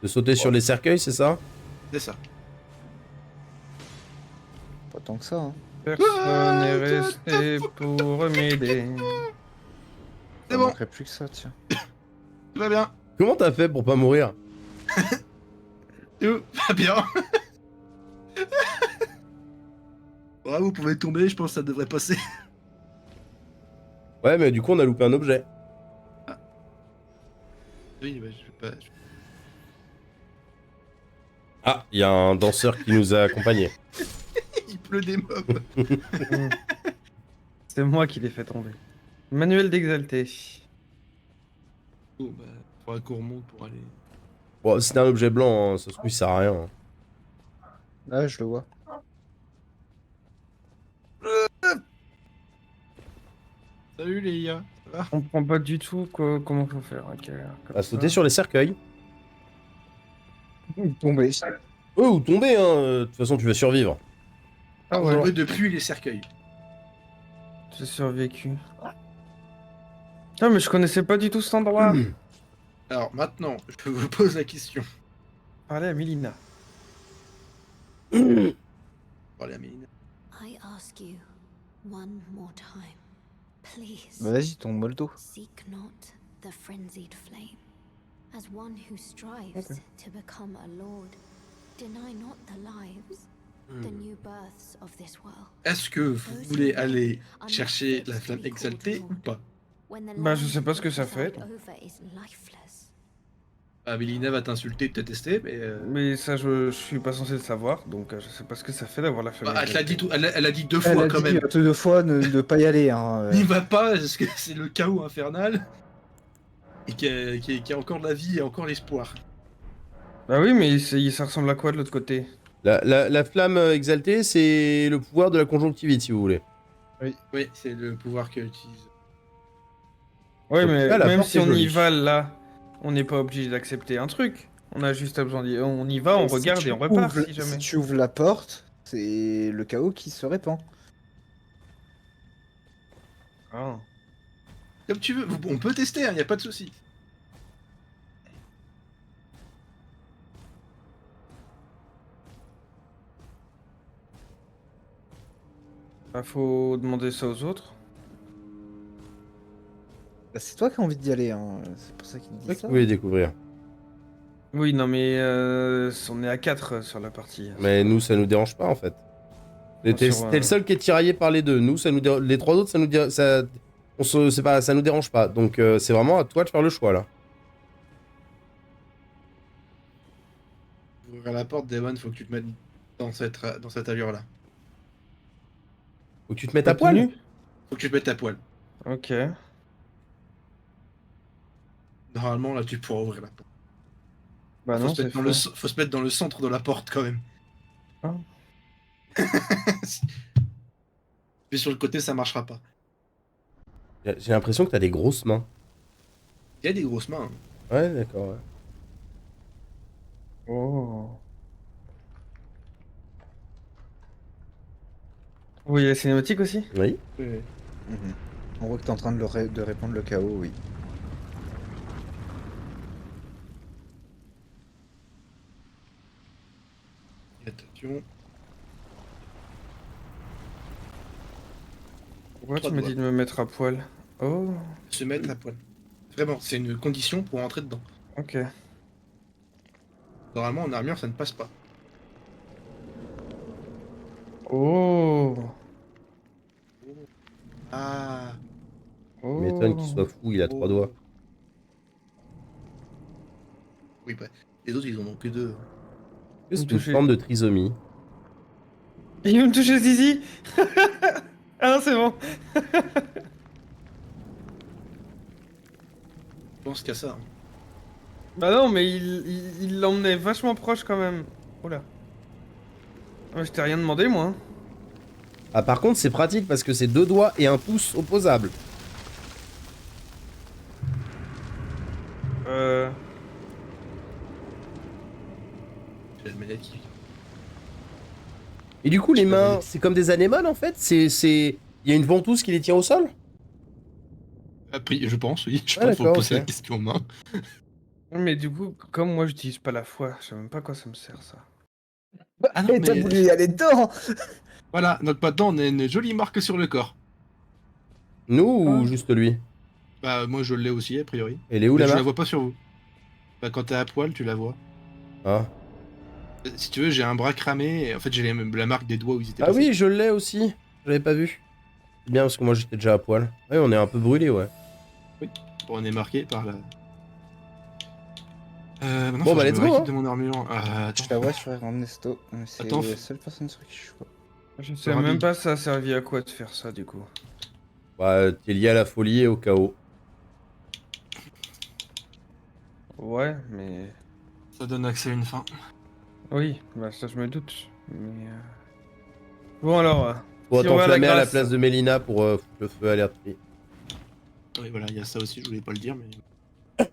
De sauter sur les cercueils, c'est ça? C'est ça. Pas tant que ça. Hein. Personne n'est resté pour m'aider. C'est Ça bon. manquerait plus que ça, tiens. Tout va bien. Comment t'as fait pour pas mourir? Tout va bien. Ouais, vous pouvez tomber, je pense que ça devrait passer. Ouais, mais du coup, on a loupé un objet. Oui, bah, je vais pas. Ah, il y a un danseur qui nous a accompagnés. Il pleut des mobs. C'est moi qui l'ai fait tomber. Manuel d'exalté. Oh, bah, faudra qu'on remonte pour aller. Bon, c'était un objet blanc, hein, ça se trouve, il sert à rien. Hein. Là, je le vois. Salut les IA, ça va? Je comprends pas du tout comment faut faire. Ok, comme À ça. sauter sur les cercueils. Tombé. Oh, ou tomber, hein. De toute façon, tu vas survivre. Ah On ouais, aurait depuis les cercueils. j'ai survécu. Non mais je connaissais pas du tout cet endroit. Alors maintenant, je vous pose la question. Parler à Mélina. Parlez à Mélina. I ask you one more time. Please. Bah, vas-y, ton moldo. Seek not the frenzied flame. As one who strives Okay. to become a lord, deny not the lives, the new births of this world. Est-ce que vous voulez aller chercher la flamme exaltée ou pas? When the Bah, je land sais pas ce que ça you preside fait. over is lifeless. Mélina va t'insulter, te tester, mais. Mais ça, je suis pas censé le savoir, donc je sais pas ce que ça fait d'avoir la flamme Elle te l'a dit exaltée. elle a dit 2 Elle fois a quand dit même. deux fois ne pas y aller. Hein. N'y va pas, parce que c'est le chaos infernal. Et qu'il y a encore de la vie et encore l'espoir. Bah oui, mais ça ressemble à quoi de l'autre côté? La flamme exaltée, c'est le pouvoir de la conjonctivite, si vous voulez. Oui, c'est le pouvoir qu'elle utilise. Ouais, Donc, mais là, la même porte si est on jolie. y va là, on n'est pas obligé d'accepter un truc. On a juste besoin d'y... On y va, on Si regarde tu et on repart ouvres- si jamais. Si tu ouvres la porte, c'est le chaos qui se répand. Ah. Comme tu veux, on peut tester, il n'y a pas de souci. Bah, faut demander ça aux autres. Bah, c'est toi qui as envie d'y aller. Hein. C'est pour ça qu'il te C'est dit ça que ça. vous voulez découvrir. Oui, non, mais on est à 4 sur la partie. Mais nous, ça nous dérange pas, en fait. T'es sur, t'es le seul qui est tiraillé par les deux. Nous, ça nous les 3 autres, ça nous c'est pas, ça nous dérange pas. Donc, c'est vraiment à toi de faire le choix, là. Pour ouvrir la porte, Devon, faut que tu te mettes dans cette allure-là. Faut que tu te mettes à Tout poil. nu. Faut que tu te mettes à poil. Ok. Normalement, là, tu pourras ouvrir la porte. Bah Faut non, se c'est mettre faut se mettre dans le centre de la porte, quand même. Ah. Mais sur le côté, ça marchera pas. J'ai l'impression que t'as des grosses mains. Il y a des grosses mains. Ouais, d'accord, ouais. Oh. Vous voyez la cinématique aussi? Oui. Mhm. On voit que t'es en train de répandre le chaos, oui. Attention. Pourquoi tu Trois m'as doigts. dit de me mettre à poil? Oh, Se mettre à poil. Vraiment, c'est une condition pour rentrer dedans. ok. Normalement, en armure, ça ne passe pas. Oh. Ah. Oh. M'étonne qu'il soit fou, il a 3 doigts. Oui, bah, les autres, ils en ont que 2. C'est une toucher. forme de trisomie. Il veut me toucher Zizi. Ah non, c'est bon. Je pense qu'à ça. Hein. Bah non, mais il l'emmenait vachement proche quand même. Oula. Ah, je t'ai rien demandé, moi. Hein. Ah, par contre, c'est pratique parce que c'est 2 doigts et un pouce opposables. J'ai la manette qui... Et du coup, les Je mains, l'avais. c'est comme des anémones, en fait. Il y a une ventouse qui les tient au sol. Après, je pense, oui. Je Ouais, pense qu'il faut d'accord, poser ok. la question aux mains. Mais du coup, comme moi j'utilise pas la foi, je sais même pas à quoi ça me sert ça. Ah non, Et t'as mais... voulu y aller dedans. Voilà, donc maintenant, on a une jolie marque sur le corps. Nous ou Ah. juste lui? Bah, moi, je l'ai aussi, a priori. Elle est où Mais la je la marque? vois pas sur vous. Bah, quand t'es à poil, tu la vois. Ah. Si tu veux, j'ai un bras cramé. Et en fait, j'ai la marque des doigts où ils étaient Ah passés. oui, je l'ai aussi. Je l'avais pas vu. C'est bien parce que moi j'étais déjà à poil. Ouais, on est un peu brûlé, ouais. Bon, on est marqué par la... maintenant, Bon, faut bah, que je let's me go, rééquipe hein. de mon armure. Attends. Je la vois sur Ernesto. C'est Attends, la seule personne sur qui je vois. Je sais Ravi. même pas ça a servi à quoi de faire ça du coup. Bah, t'es lié à la folie et au chaos. Ouais, mais. Ça donne accès à une fin. Oui, bah ça je me doute. Mais. Bon alors. Faut si on va à la t'enflammer à la grâce. place de Mélina pour foutre le feu à l'air de tri. Oui, voilà, il y a ça aussi, je voulais pas le dire, mais...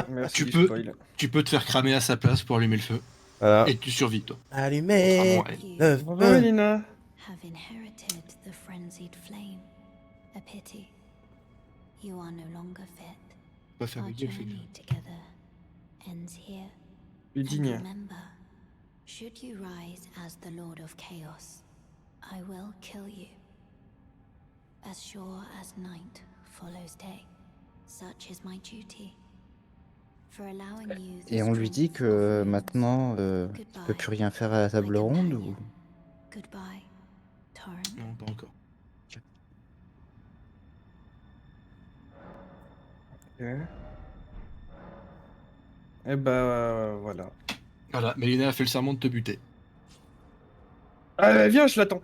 Merci Tu du peux- spoil. Tu peux te faire cramer à sa place pour allumer le feu. Voilà. Et tu survis, toi. Allumez Contrairement le Bonjour feu. Elina. Have inherited the frenzied flame. A pity. You are no longer fit. Pas faire Our bugger le feu. journey together ends here. Je suis And digne. remember, should you rise as the Lord of Chaos, I will kill you. As sure as night follows day, such is my duty. For allowing you the Et on lui dit strength que of winds. maintenant, tu peux plus rien faire à la table ronde ou... Goodbye, Torrent. Non, pas encore. Ok. Et bah voilà. Voilà, Mélina a fait le serment de te buter. Ah, viens, je l'attends.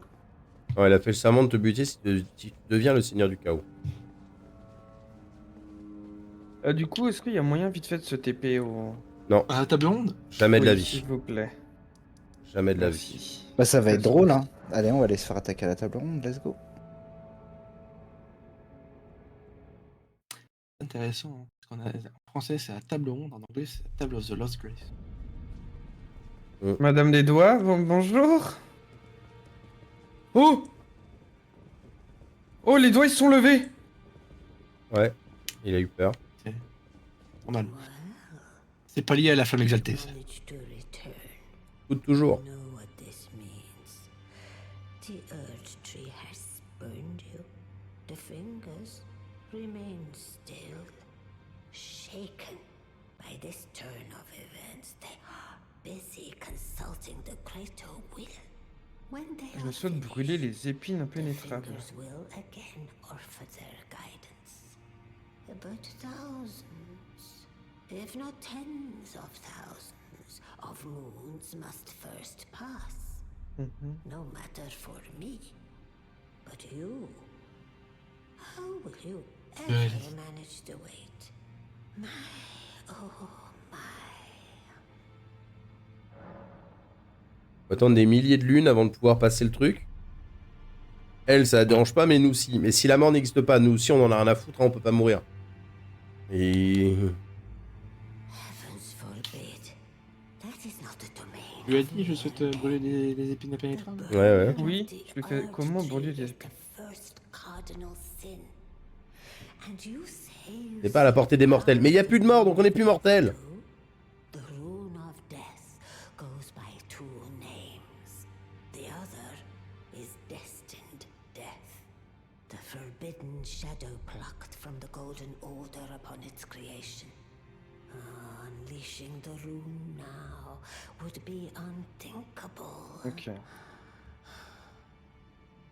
Ouais, elle a fait le serment de te buter si tu deviens le seigneur du chaos. Du coup, est-ce qu'il y a moyen vite fait de se TP au... Non, À la table ronde? jamais de la Oui, vie. s'il vous plaît. Jamais de la vie. Merci. Bah ça va être Merci. drôle, hein. Allez, on va aller se faire attaquer à la table ronde, let's go. Intéressant, hein, parce en français c'est la table ronde, en anglais c'est la table of the Lost Grace. Madame des Doigts, bonjour. Oh! Oh, les doigts, ils se sont levés! Ouais, il a eu peur. C'est normal. C'est pas lié à la flamme exaltée. ça. Managed to return. Écoute toujours. Know what this means. The Earth Tree has spurned you. The fingers remain still, shaken by this turn of events. They are busy consulting the greater will. When they Je are me souhaite finished, brûler les épines the impénétrables. fingers will again offer their guidance. But thousands, if not tens of thousands, of moons must first pass. Mhm. No matter for me. But you, how will you ever Good. manage to wait? My, oh my. Faut attendre des milliers de lunes avant de pouvoir passer le truc. Elle, ça la dérange pas, mais nous si. Mais si la mort n'existe pas, nous aussi, on en a rien à foutre, hein, on peut pas mourir. Et... Heavens forbid. That is not the domain. Tu lui as dit je souhaite brûler les épines impénétrables? Ouais, ouais. Oui, je lui fais comment brûler les the épines? first cardinal sin. And you say you C'est pas à la portée des mortels. Mais il y a plus de morts, donc on est plus mortels. The rune of death goes by two names. The other is destined death. The forbidden shadow plucked from the Golden Order upon its creation. Unleashing the rune now would be unthinkable. Ok.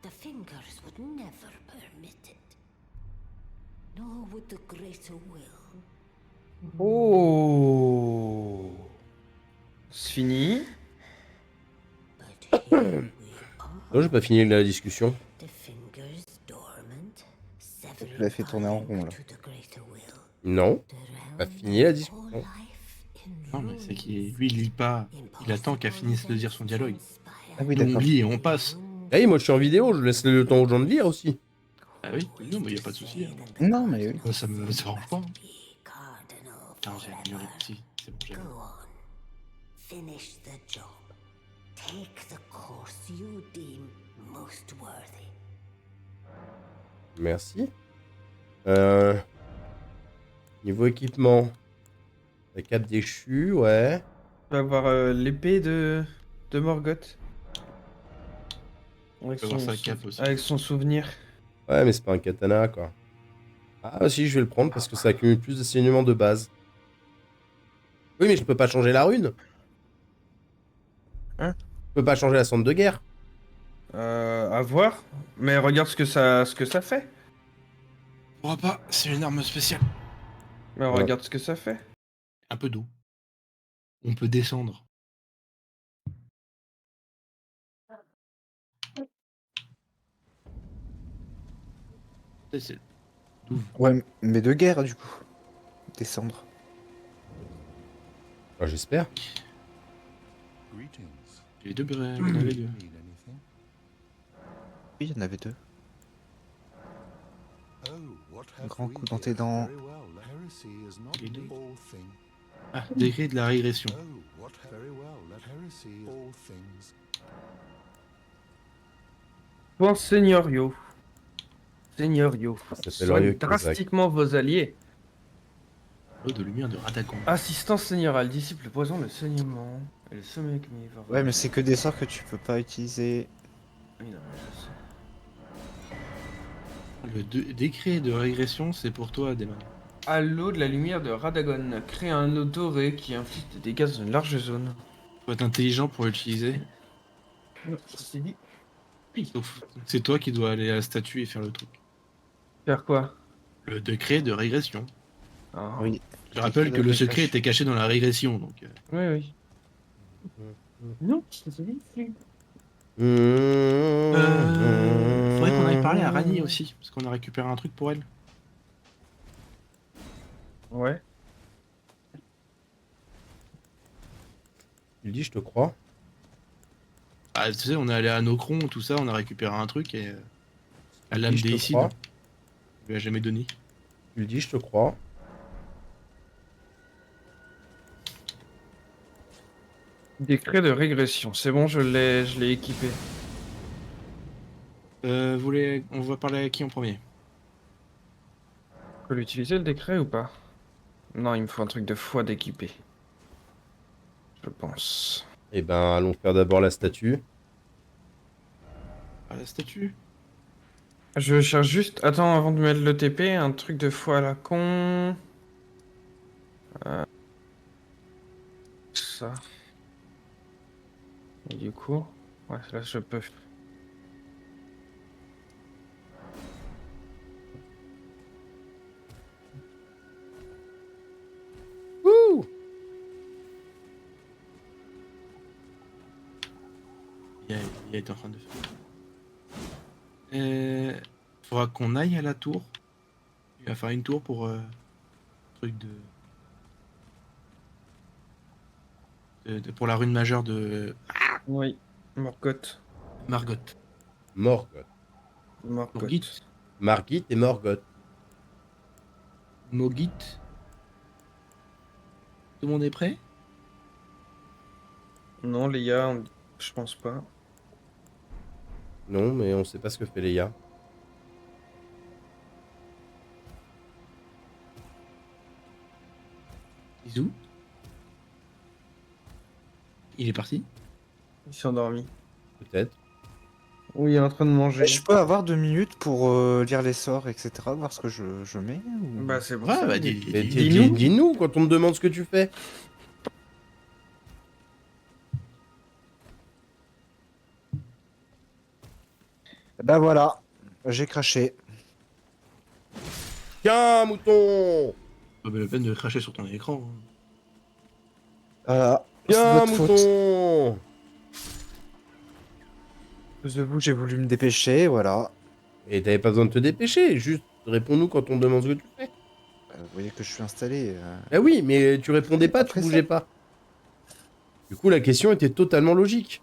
The fingers would never permit it. Nor would the greater will. Oh! C'est fini. But here we are. Non, j'ai pas fini la discussion. The fingers dormant, severing l'as fait tourner en rond, là. to the greater will. Non. The Pas realm fini la or discussion. life in Non mais c'est runes. qu'il lui il lit pas, il attend qu'elle finisse de dire son dialogue. Ah oui, Nous on d'accord. lit et on passe. Ah oui, moi je suis en vidéo, je laisse le temps aux gens de lire aussi. Ah oui, non mais y a pas de souci. hein. Non, mais oui. Moi, ça me dérange pas. Cardinal Attends, j'ai ignoré forever. petit, c'est bon, j'ai Go on. Finish the job. Take the course you deem most worthy. Merci. Niveau équipement. La cape déchue, ouais. On va avoir l'épée de Morgoth. Avec peut voir sa cape aussi. avec son souvenir. Ouais, mais c'est pas un katana, quoi. Ah, si, je vais le prendre parce que ça accumule plus de saignements de base. Oui, mais je peux pas changer la rune. Hein? Je peux pas changer la cendre de guerre. À voir. Mais regarde ce que ça fait. On pourra pas, c'est une arme spéciale. Mais Ouais. regarde ce que ça fait. Un peu d'eau. On peut descendre. C'est- Ouais, mais de guerre, du coup. Descendre. Ah, j'espère. Greetings. Les deux, il y en avait deux. Need anything? Oui, il y en avait deux. Oh, what Un have grand we coup dans here? tes dents. Very well. Heresy is not Les the deux. all thing. Ah, décret de la régression. Oh, what very well. Let heresy all things. Bon, Seignorio. Seignorio. s'appelle Soigne Ryo Kizak. drastiquement vos alliés. L'eau de lumière de Radagon. Assistance seigneurale, dissipe le poison, le saignement et le sommeil carnivore. Ouais, mais c'est que des sorts que tu peux pas utiliser. Oui, non, mais je sais. Le décret de régression, c'est pour toi, Deman. Halo de la lumière de Radagon. Crée un eau doré qui inflige des dégâts dans une large zone. Faut être intelligent pour l'utiliser. C'est dit. Sauf, c'est toi qui dois aller à la statue et faire le truc. Faire quoi? Le décret de régression. Ah. Oui. Je rappelle que le secret caché. était caché dans la régression, donc... Oui, oui. Non, je te dis. Faudrait qu'on aille parler à Rani aussi, parce qu'on a récupéré un truc pour elle. Ouais. Tu le dis, je te crois. Ah, tu sais, on est allé à Nocron, tout ça, on a récupéré un truc et... Tu elle le l'a dis, je te ici, crois. il lui a jamais donné. Tu le dis, je te crois. Décret de régression. C'est bon, je l'ai équipé. On va parler à qui en premier? Je peux l'utiliser le décret ou pas? Non, il me faut un truc de foi d'équipé. Je pense. Eh ben, allons faire d'abord la statue. À la statue? Je cherche juste, attends, avant de mettre le TP, un truc de foi à la con. Ça. Et du coup, ouais, là je peux. Wouh! Il est en train de faire. Faudra qu'on aille à la tour. Il va faire une tour pour truc pour la rune majeure de Oui, Morgoth. Margot. Morgoth. Morgoth. Margit et Morgoth. Mogit. Tout le monde est prêt? Non, Léa, je pense pas. Non, mais on sait pas ce que fait Leia. Bisous. Il est parti? Il s'est endormi. Peut-être. Oui, il est en train de manger. Je peux avoir 2 minutes pour lire les sorts, etc. Voir ce que je mets ou... Bah, c'est bon. Ouais, ça, bah dis- Mais Dis-nous. dis-nous quand on te demande ce que tu fais. Bah voilà, j'ai craché. Tiens, mouton! Pas la peine de cracher sur ton écran. Hein. Voilà. C'est Tiens, votre faute. mouton! À cause de vous, j'ai voulu me dépêcher, voilà. Et t'avais pas besoin de te dépêcher, juste réponds-nous quand on te demande ce que tu fais. Vous voyez que je suis installé. Ah oui, mais tu répondais pas, tu Après ça. bougeais pas. Du coup, la question était totalement logique.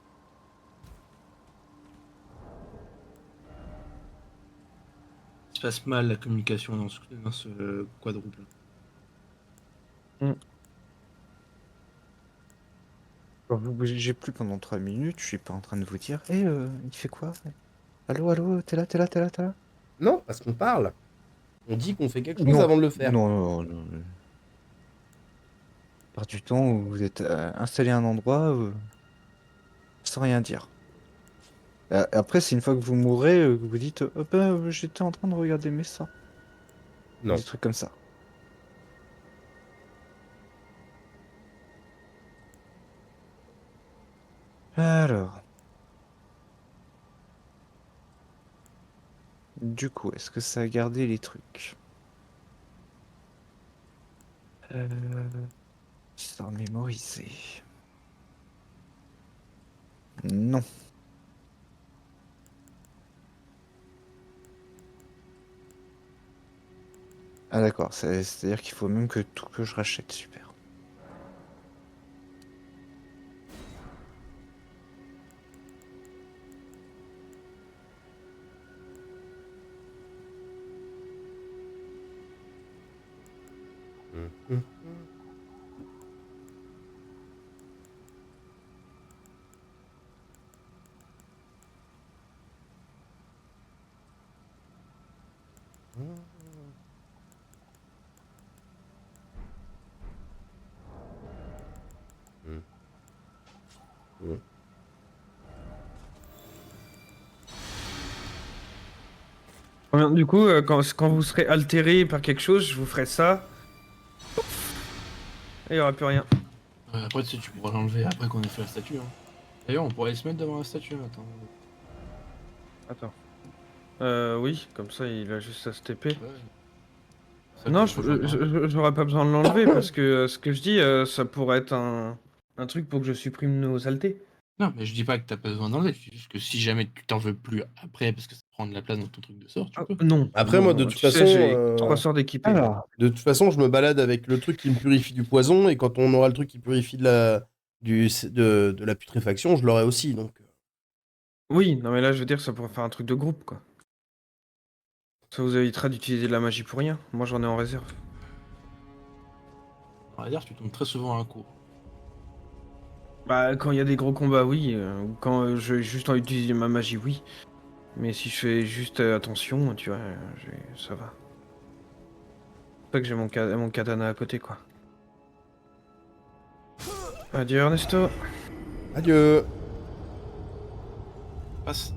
Il se passe mal la communication dans ce quadruple. Quand vous bougez plus pendant 3 minutes, je suis pas en train de vous dire il fait quoi? Allô, allô, t'es là, t'es là, t'es là, t'es là? Non, parce qu'on parle. On dit qu'on fait quelque chose Non. avant de le faire. Non, non, non, non. Par du temps où vous êtes installé à un endroit sans rien dire. Après, c'est une fois que vous mourrez que vous dites j'étais en train de regarder mes sorts. Non. Des trucs comme ça. Alors. Du coup, est-ce que ça a gardé les trucs? Sort mémorisé. Non. Ah d'accord, c'est-à-dire qu'il faut même que tout que je rachète, super. Mhm. Mhm. Du coup, quand vous serez altéré par quelque chose, je vous ferai ça. Et il n'y aura plus rien. Après, tu sais, tu pourras l'enlever après qu'on ait fait la statue. Hein. D'ailleurs, on pourrait se mettre devant la statue. Attends. Attends. Oui, comme ça, il a juste à se TP. Ouais. ça Non, que je rejoins pas. j'aurais pas besoin de l'enlever parce que ce que je dis, ça pourrait être un truc pour que je supprime nos saletés. Non, mais je dis pas que t'as pas besoin d'enlever, je dis juste que si jamais tu t'en veux plus après, parce que ça prend de la place dans ton truc de sort, tu Ah, peux. non. Après, non, moi, de toute tu sais, façon, j'ai 3 sorts d'équipés. Alors, je me balade avec le truc qui me purifie du poison, et quand on aura le truc qui purifie de la putréfaction, je l'aurai aussi, donc... Oui, non mais là je veux dire ça pourrait faire un truc de groupe quoi. Ça vous évitera d'utiliser de la magie pour rien. Moi j'en ai en réserve. On va dire, tu tombes très souvent à un coup. Bah quand il y a des gros combats oui, ou quand j'ai juste envie d'utiliser ma magie oui. Mais si je fais juste attention, tu vois, ça va. C'est pas que j'ai mon katana à côté quoi. Adieu Ernesto. Adieu. Passe.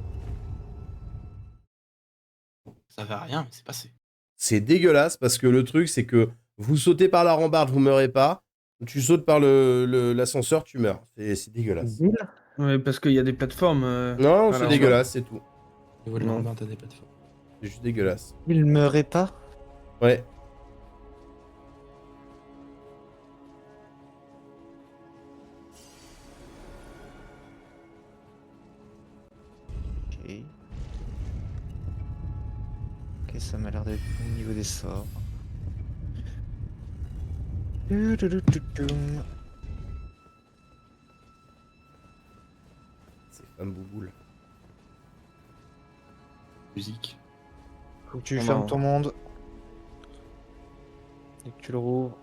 Ça va à rien, mais c'est passé. C'est dégueulasse, parce que le truc, c'est que vous sautez par la rambarde, vous meurez pas. Tu sautes par l'ascenseur, tu meurs. C'est dégueulasse. Ouais, parce qu'il y a des plateformes. Non, à c'est la dégueulasse, c'est tout. Au niveau de la Non. rambarde, t'as des plateformes. C'est juste dégueulasse. il meurt pas. Ouais. Ok. Ok, ça m'a l'air d'être au niveau des sorts. C'est femme bouboule. Musique. Faut que tu Oh fermes non. ton monde. Et que tu le rouvres.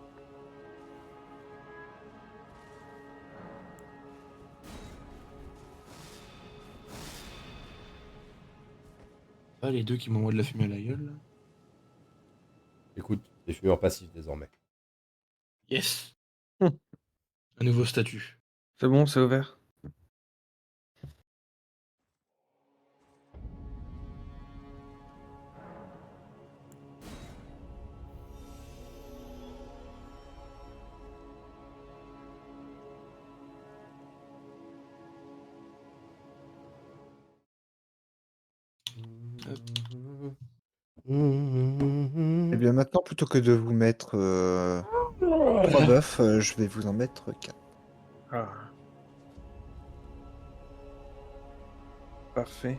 Ah, les deux qui m'envoient de la fumée à la gueule, là. Écoute, c'est fumeur passif désormais. Yes. Hum. Un nouveau statut. C'est bon, c'est ouvert. Eh bien maintenant, plutôt que de vous mettre 3 buffs, je vais vous en mettre 4. Ah. Parfait.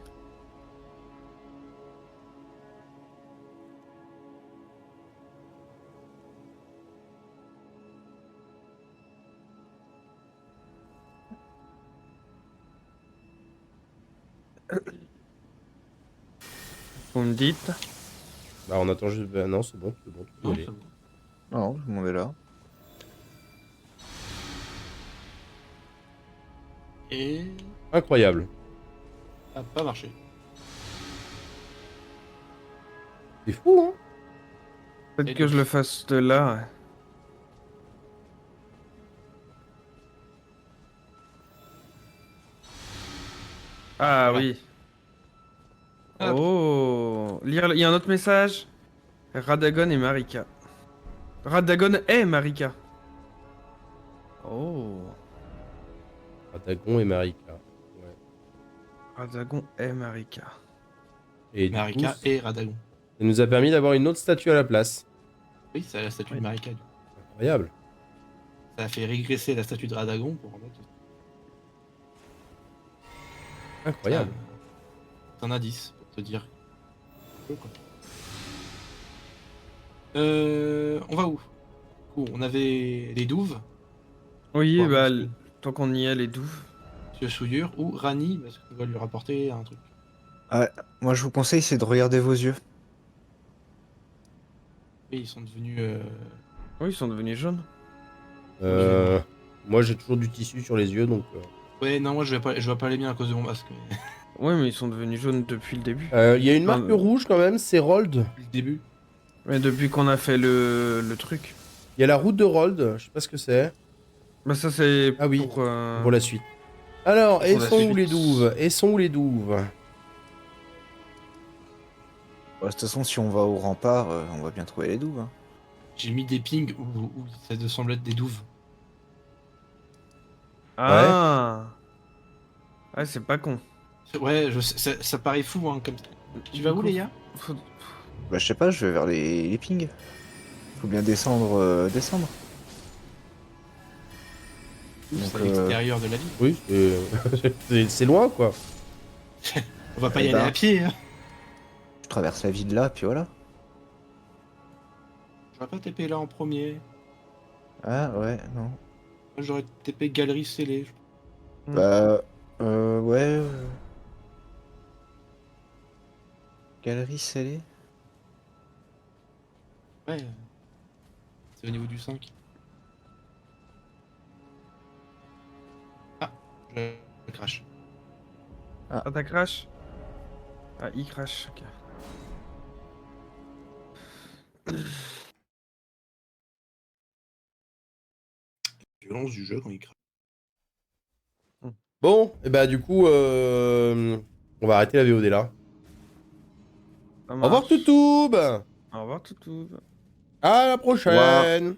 Vous me dites. Bah, on attend juste. Bah, non, c'est bon, c'est bon. Tu peux y Non, aller. c'est bon. Non, tout le monde est là. Et Incroyable. ça n'a pas marché. C'est fou, hein? Peut-être Et que donc- je le fasse de là. Ouais. Ah Voilà. oui. Hop. Oh. Lire. Il y a un autre message. Radagon et Marika. Radagon est Marika. Oh. Radagon et Marika. Ouais. Radagon est Marika. Et du Marika coup, et Radagon. ça nous a permis d'avoir une autre statue à la place. Oui, c'est la statue de Marika. Incroyable. Ça a fait régresser la statue de Radagon pour en mettre. Incroyable. T'en as 10 pour te dire. Quoi. On va où? On avait les douves, Oui, Ouais, bah, parce que- tant qu'on y est, les douves. Monsieur Souillure, ou Rani, parce qu'on va lui rapporter un truc. Moi, je vous conseille, c'est de regarder vos yeux. Et ils sont devenus. Oui, ils sont devenus jaunes. Moi, j'ai toujours du tissu sur les yeux, donc... Ouais, non, moi je vois pas les miens à cause de mon masque. Mais... Oui, mais ils sont devenus jaunes depuis le début. Il y a une Enfin, marque rouge, quand même, c'est Rold. Depuis le début. Mais depuis qu'on a fait le truc. Il y a la route de Rold, je sais pas ce que c'est. Bah ça c'est Ah oui, pour... Pour la suite. Alors, Pour et la sont où suite. les douves? Et sont où les douves? De toute façon, si on va au rempart, on va bien trouver les douves. Hein. J'ai mis des pings où ça semble être des douves. Ah ouais, c'est pas con. Ouais, ça paraît fou, hein, comme ça. Tu vas où, coup, Léa? Faut- Bah, je sais pas, je vais vers les pings. Faut bien descendre, descendre. C'est Donc, à l'extérieur de la ville. Oui, c'est loin, quoi. On va pas Eh y aller ben. à pied, hein. Je traverse la ville là, puis voilà. J'aurais pas TP là en premier. Ah ouais, non. Moi, j'aurais TP galerie scellée. Bah, ouais. Galerie scellée. Ouais. C'est au niveau du 5. Ah, je crash. Ah, t'as crash? Ah, il crash, ok. Violence du jeu quand il crash. Bon, et bah du coup, on va arrêter la VOD là. Ça Au revoir marche. Toutoub. Au revoir, toutou. À la revoir. prochaine.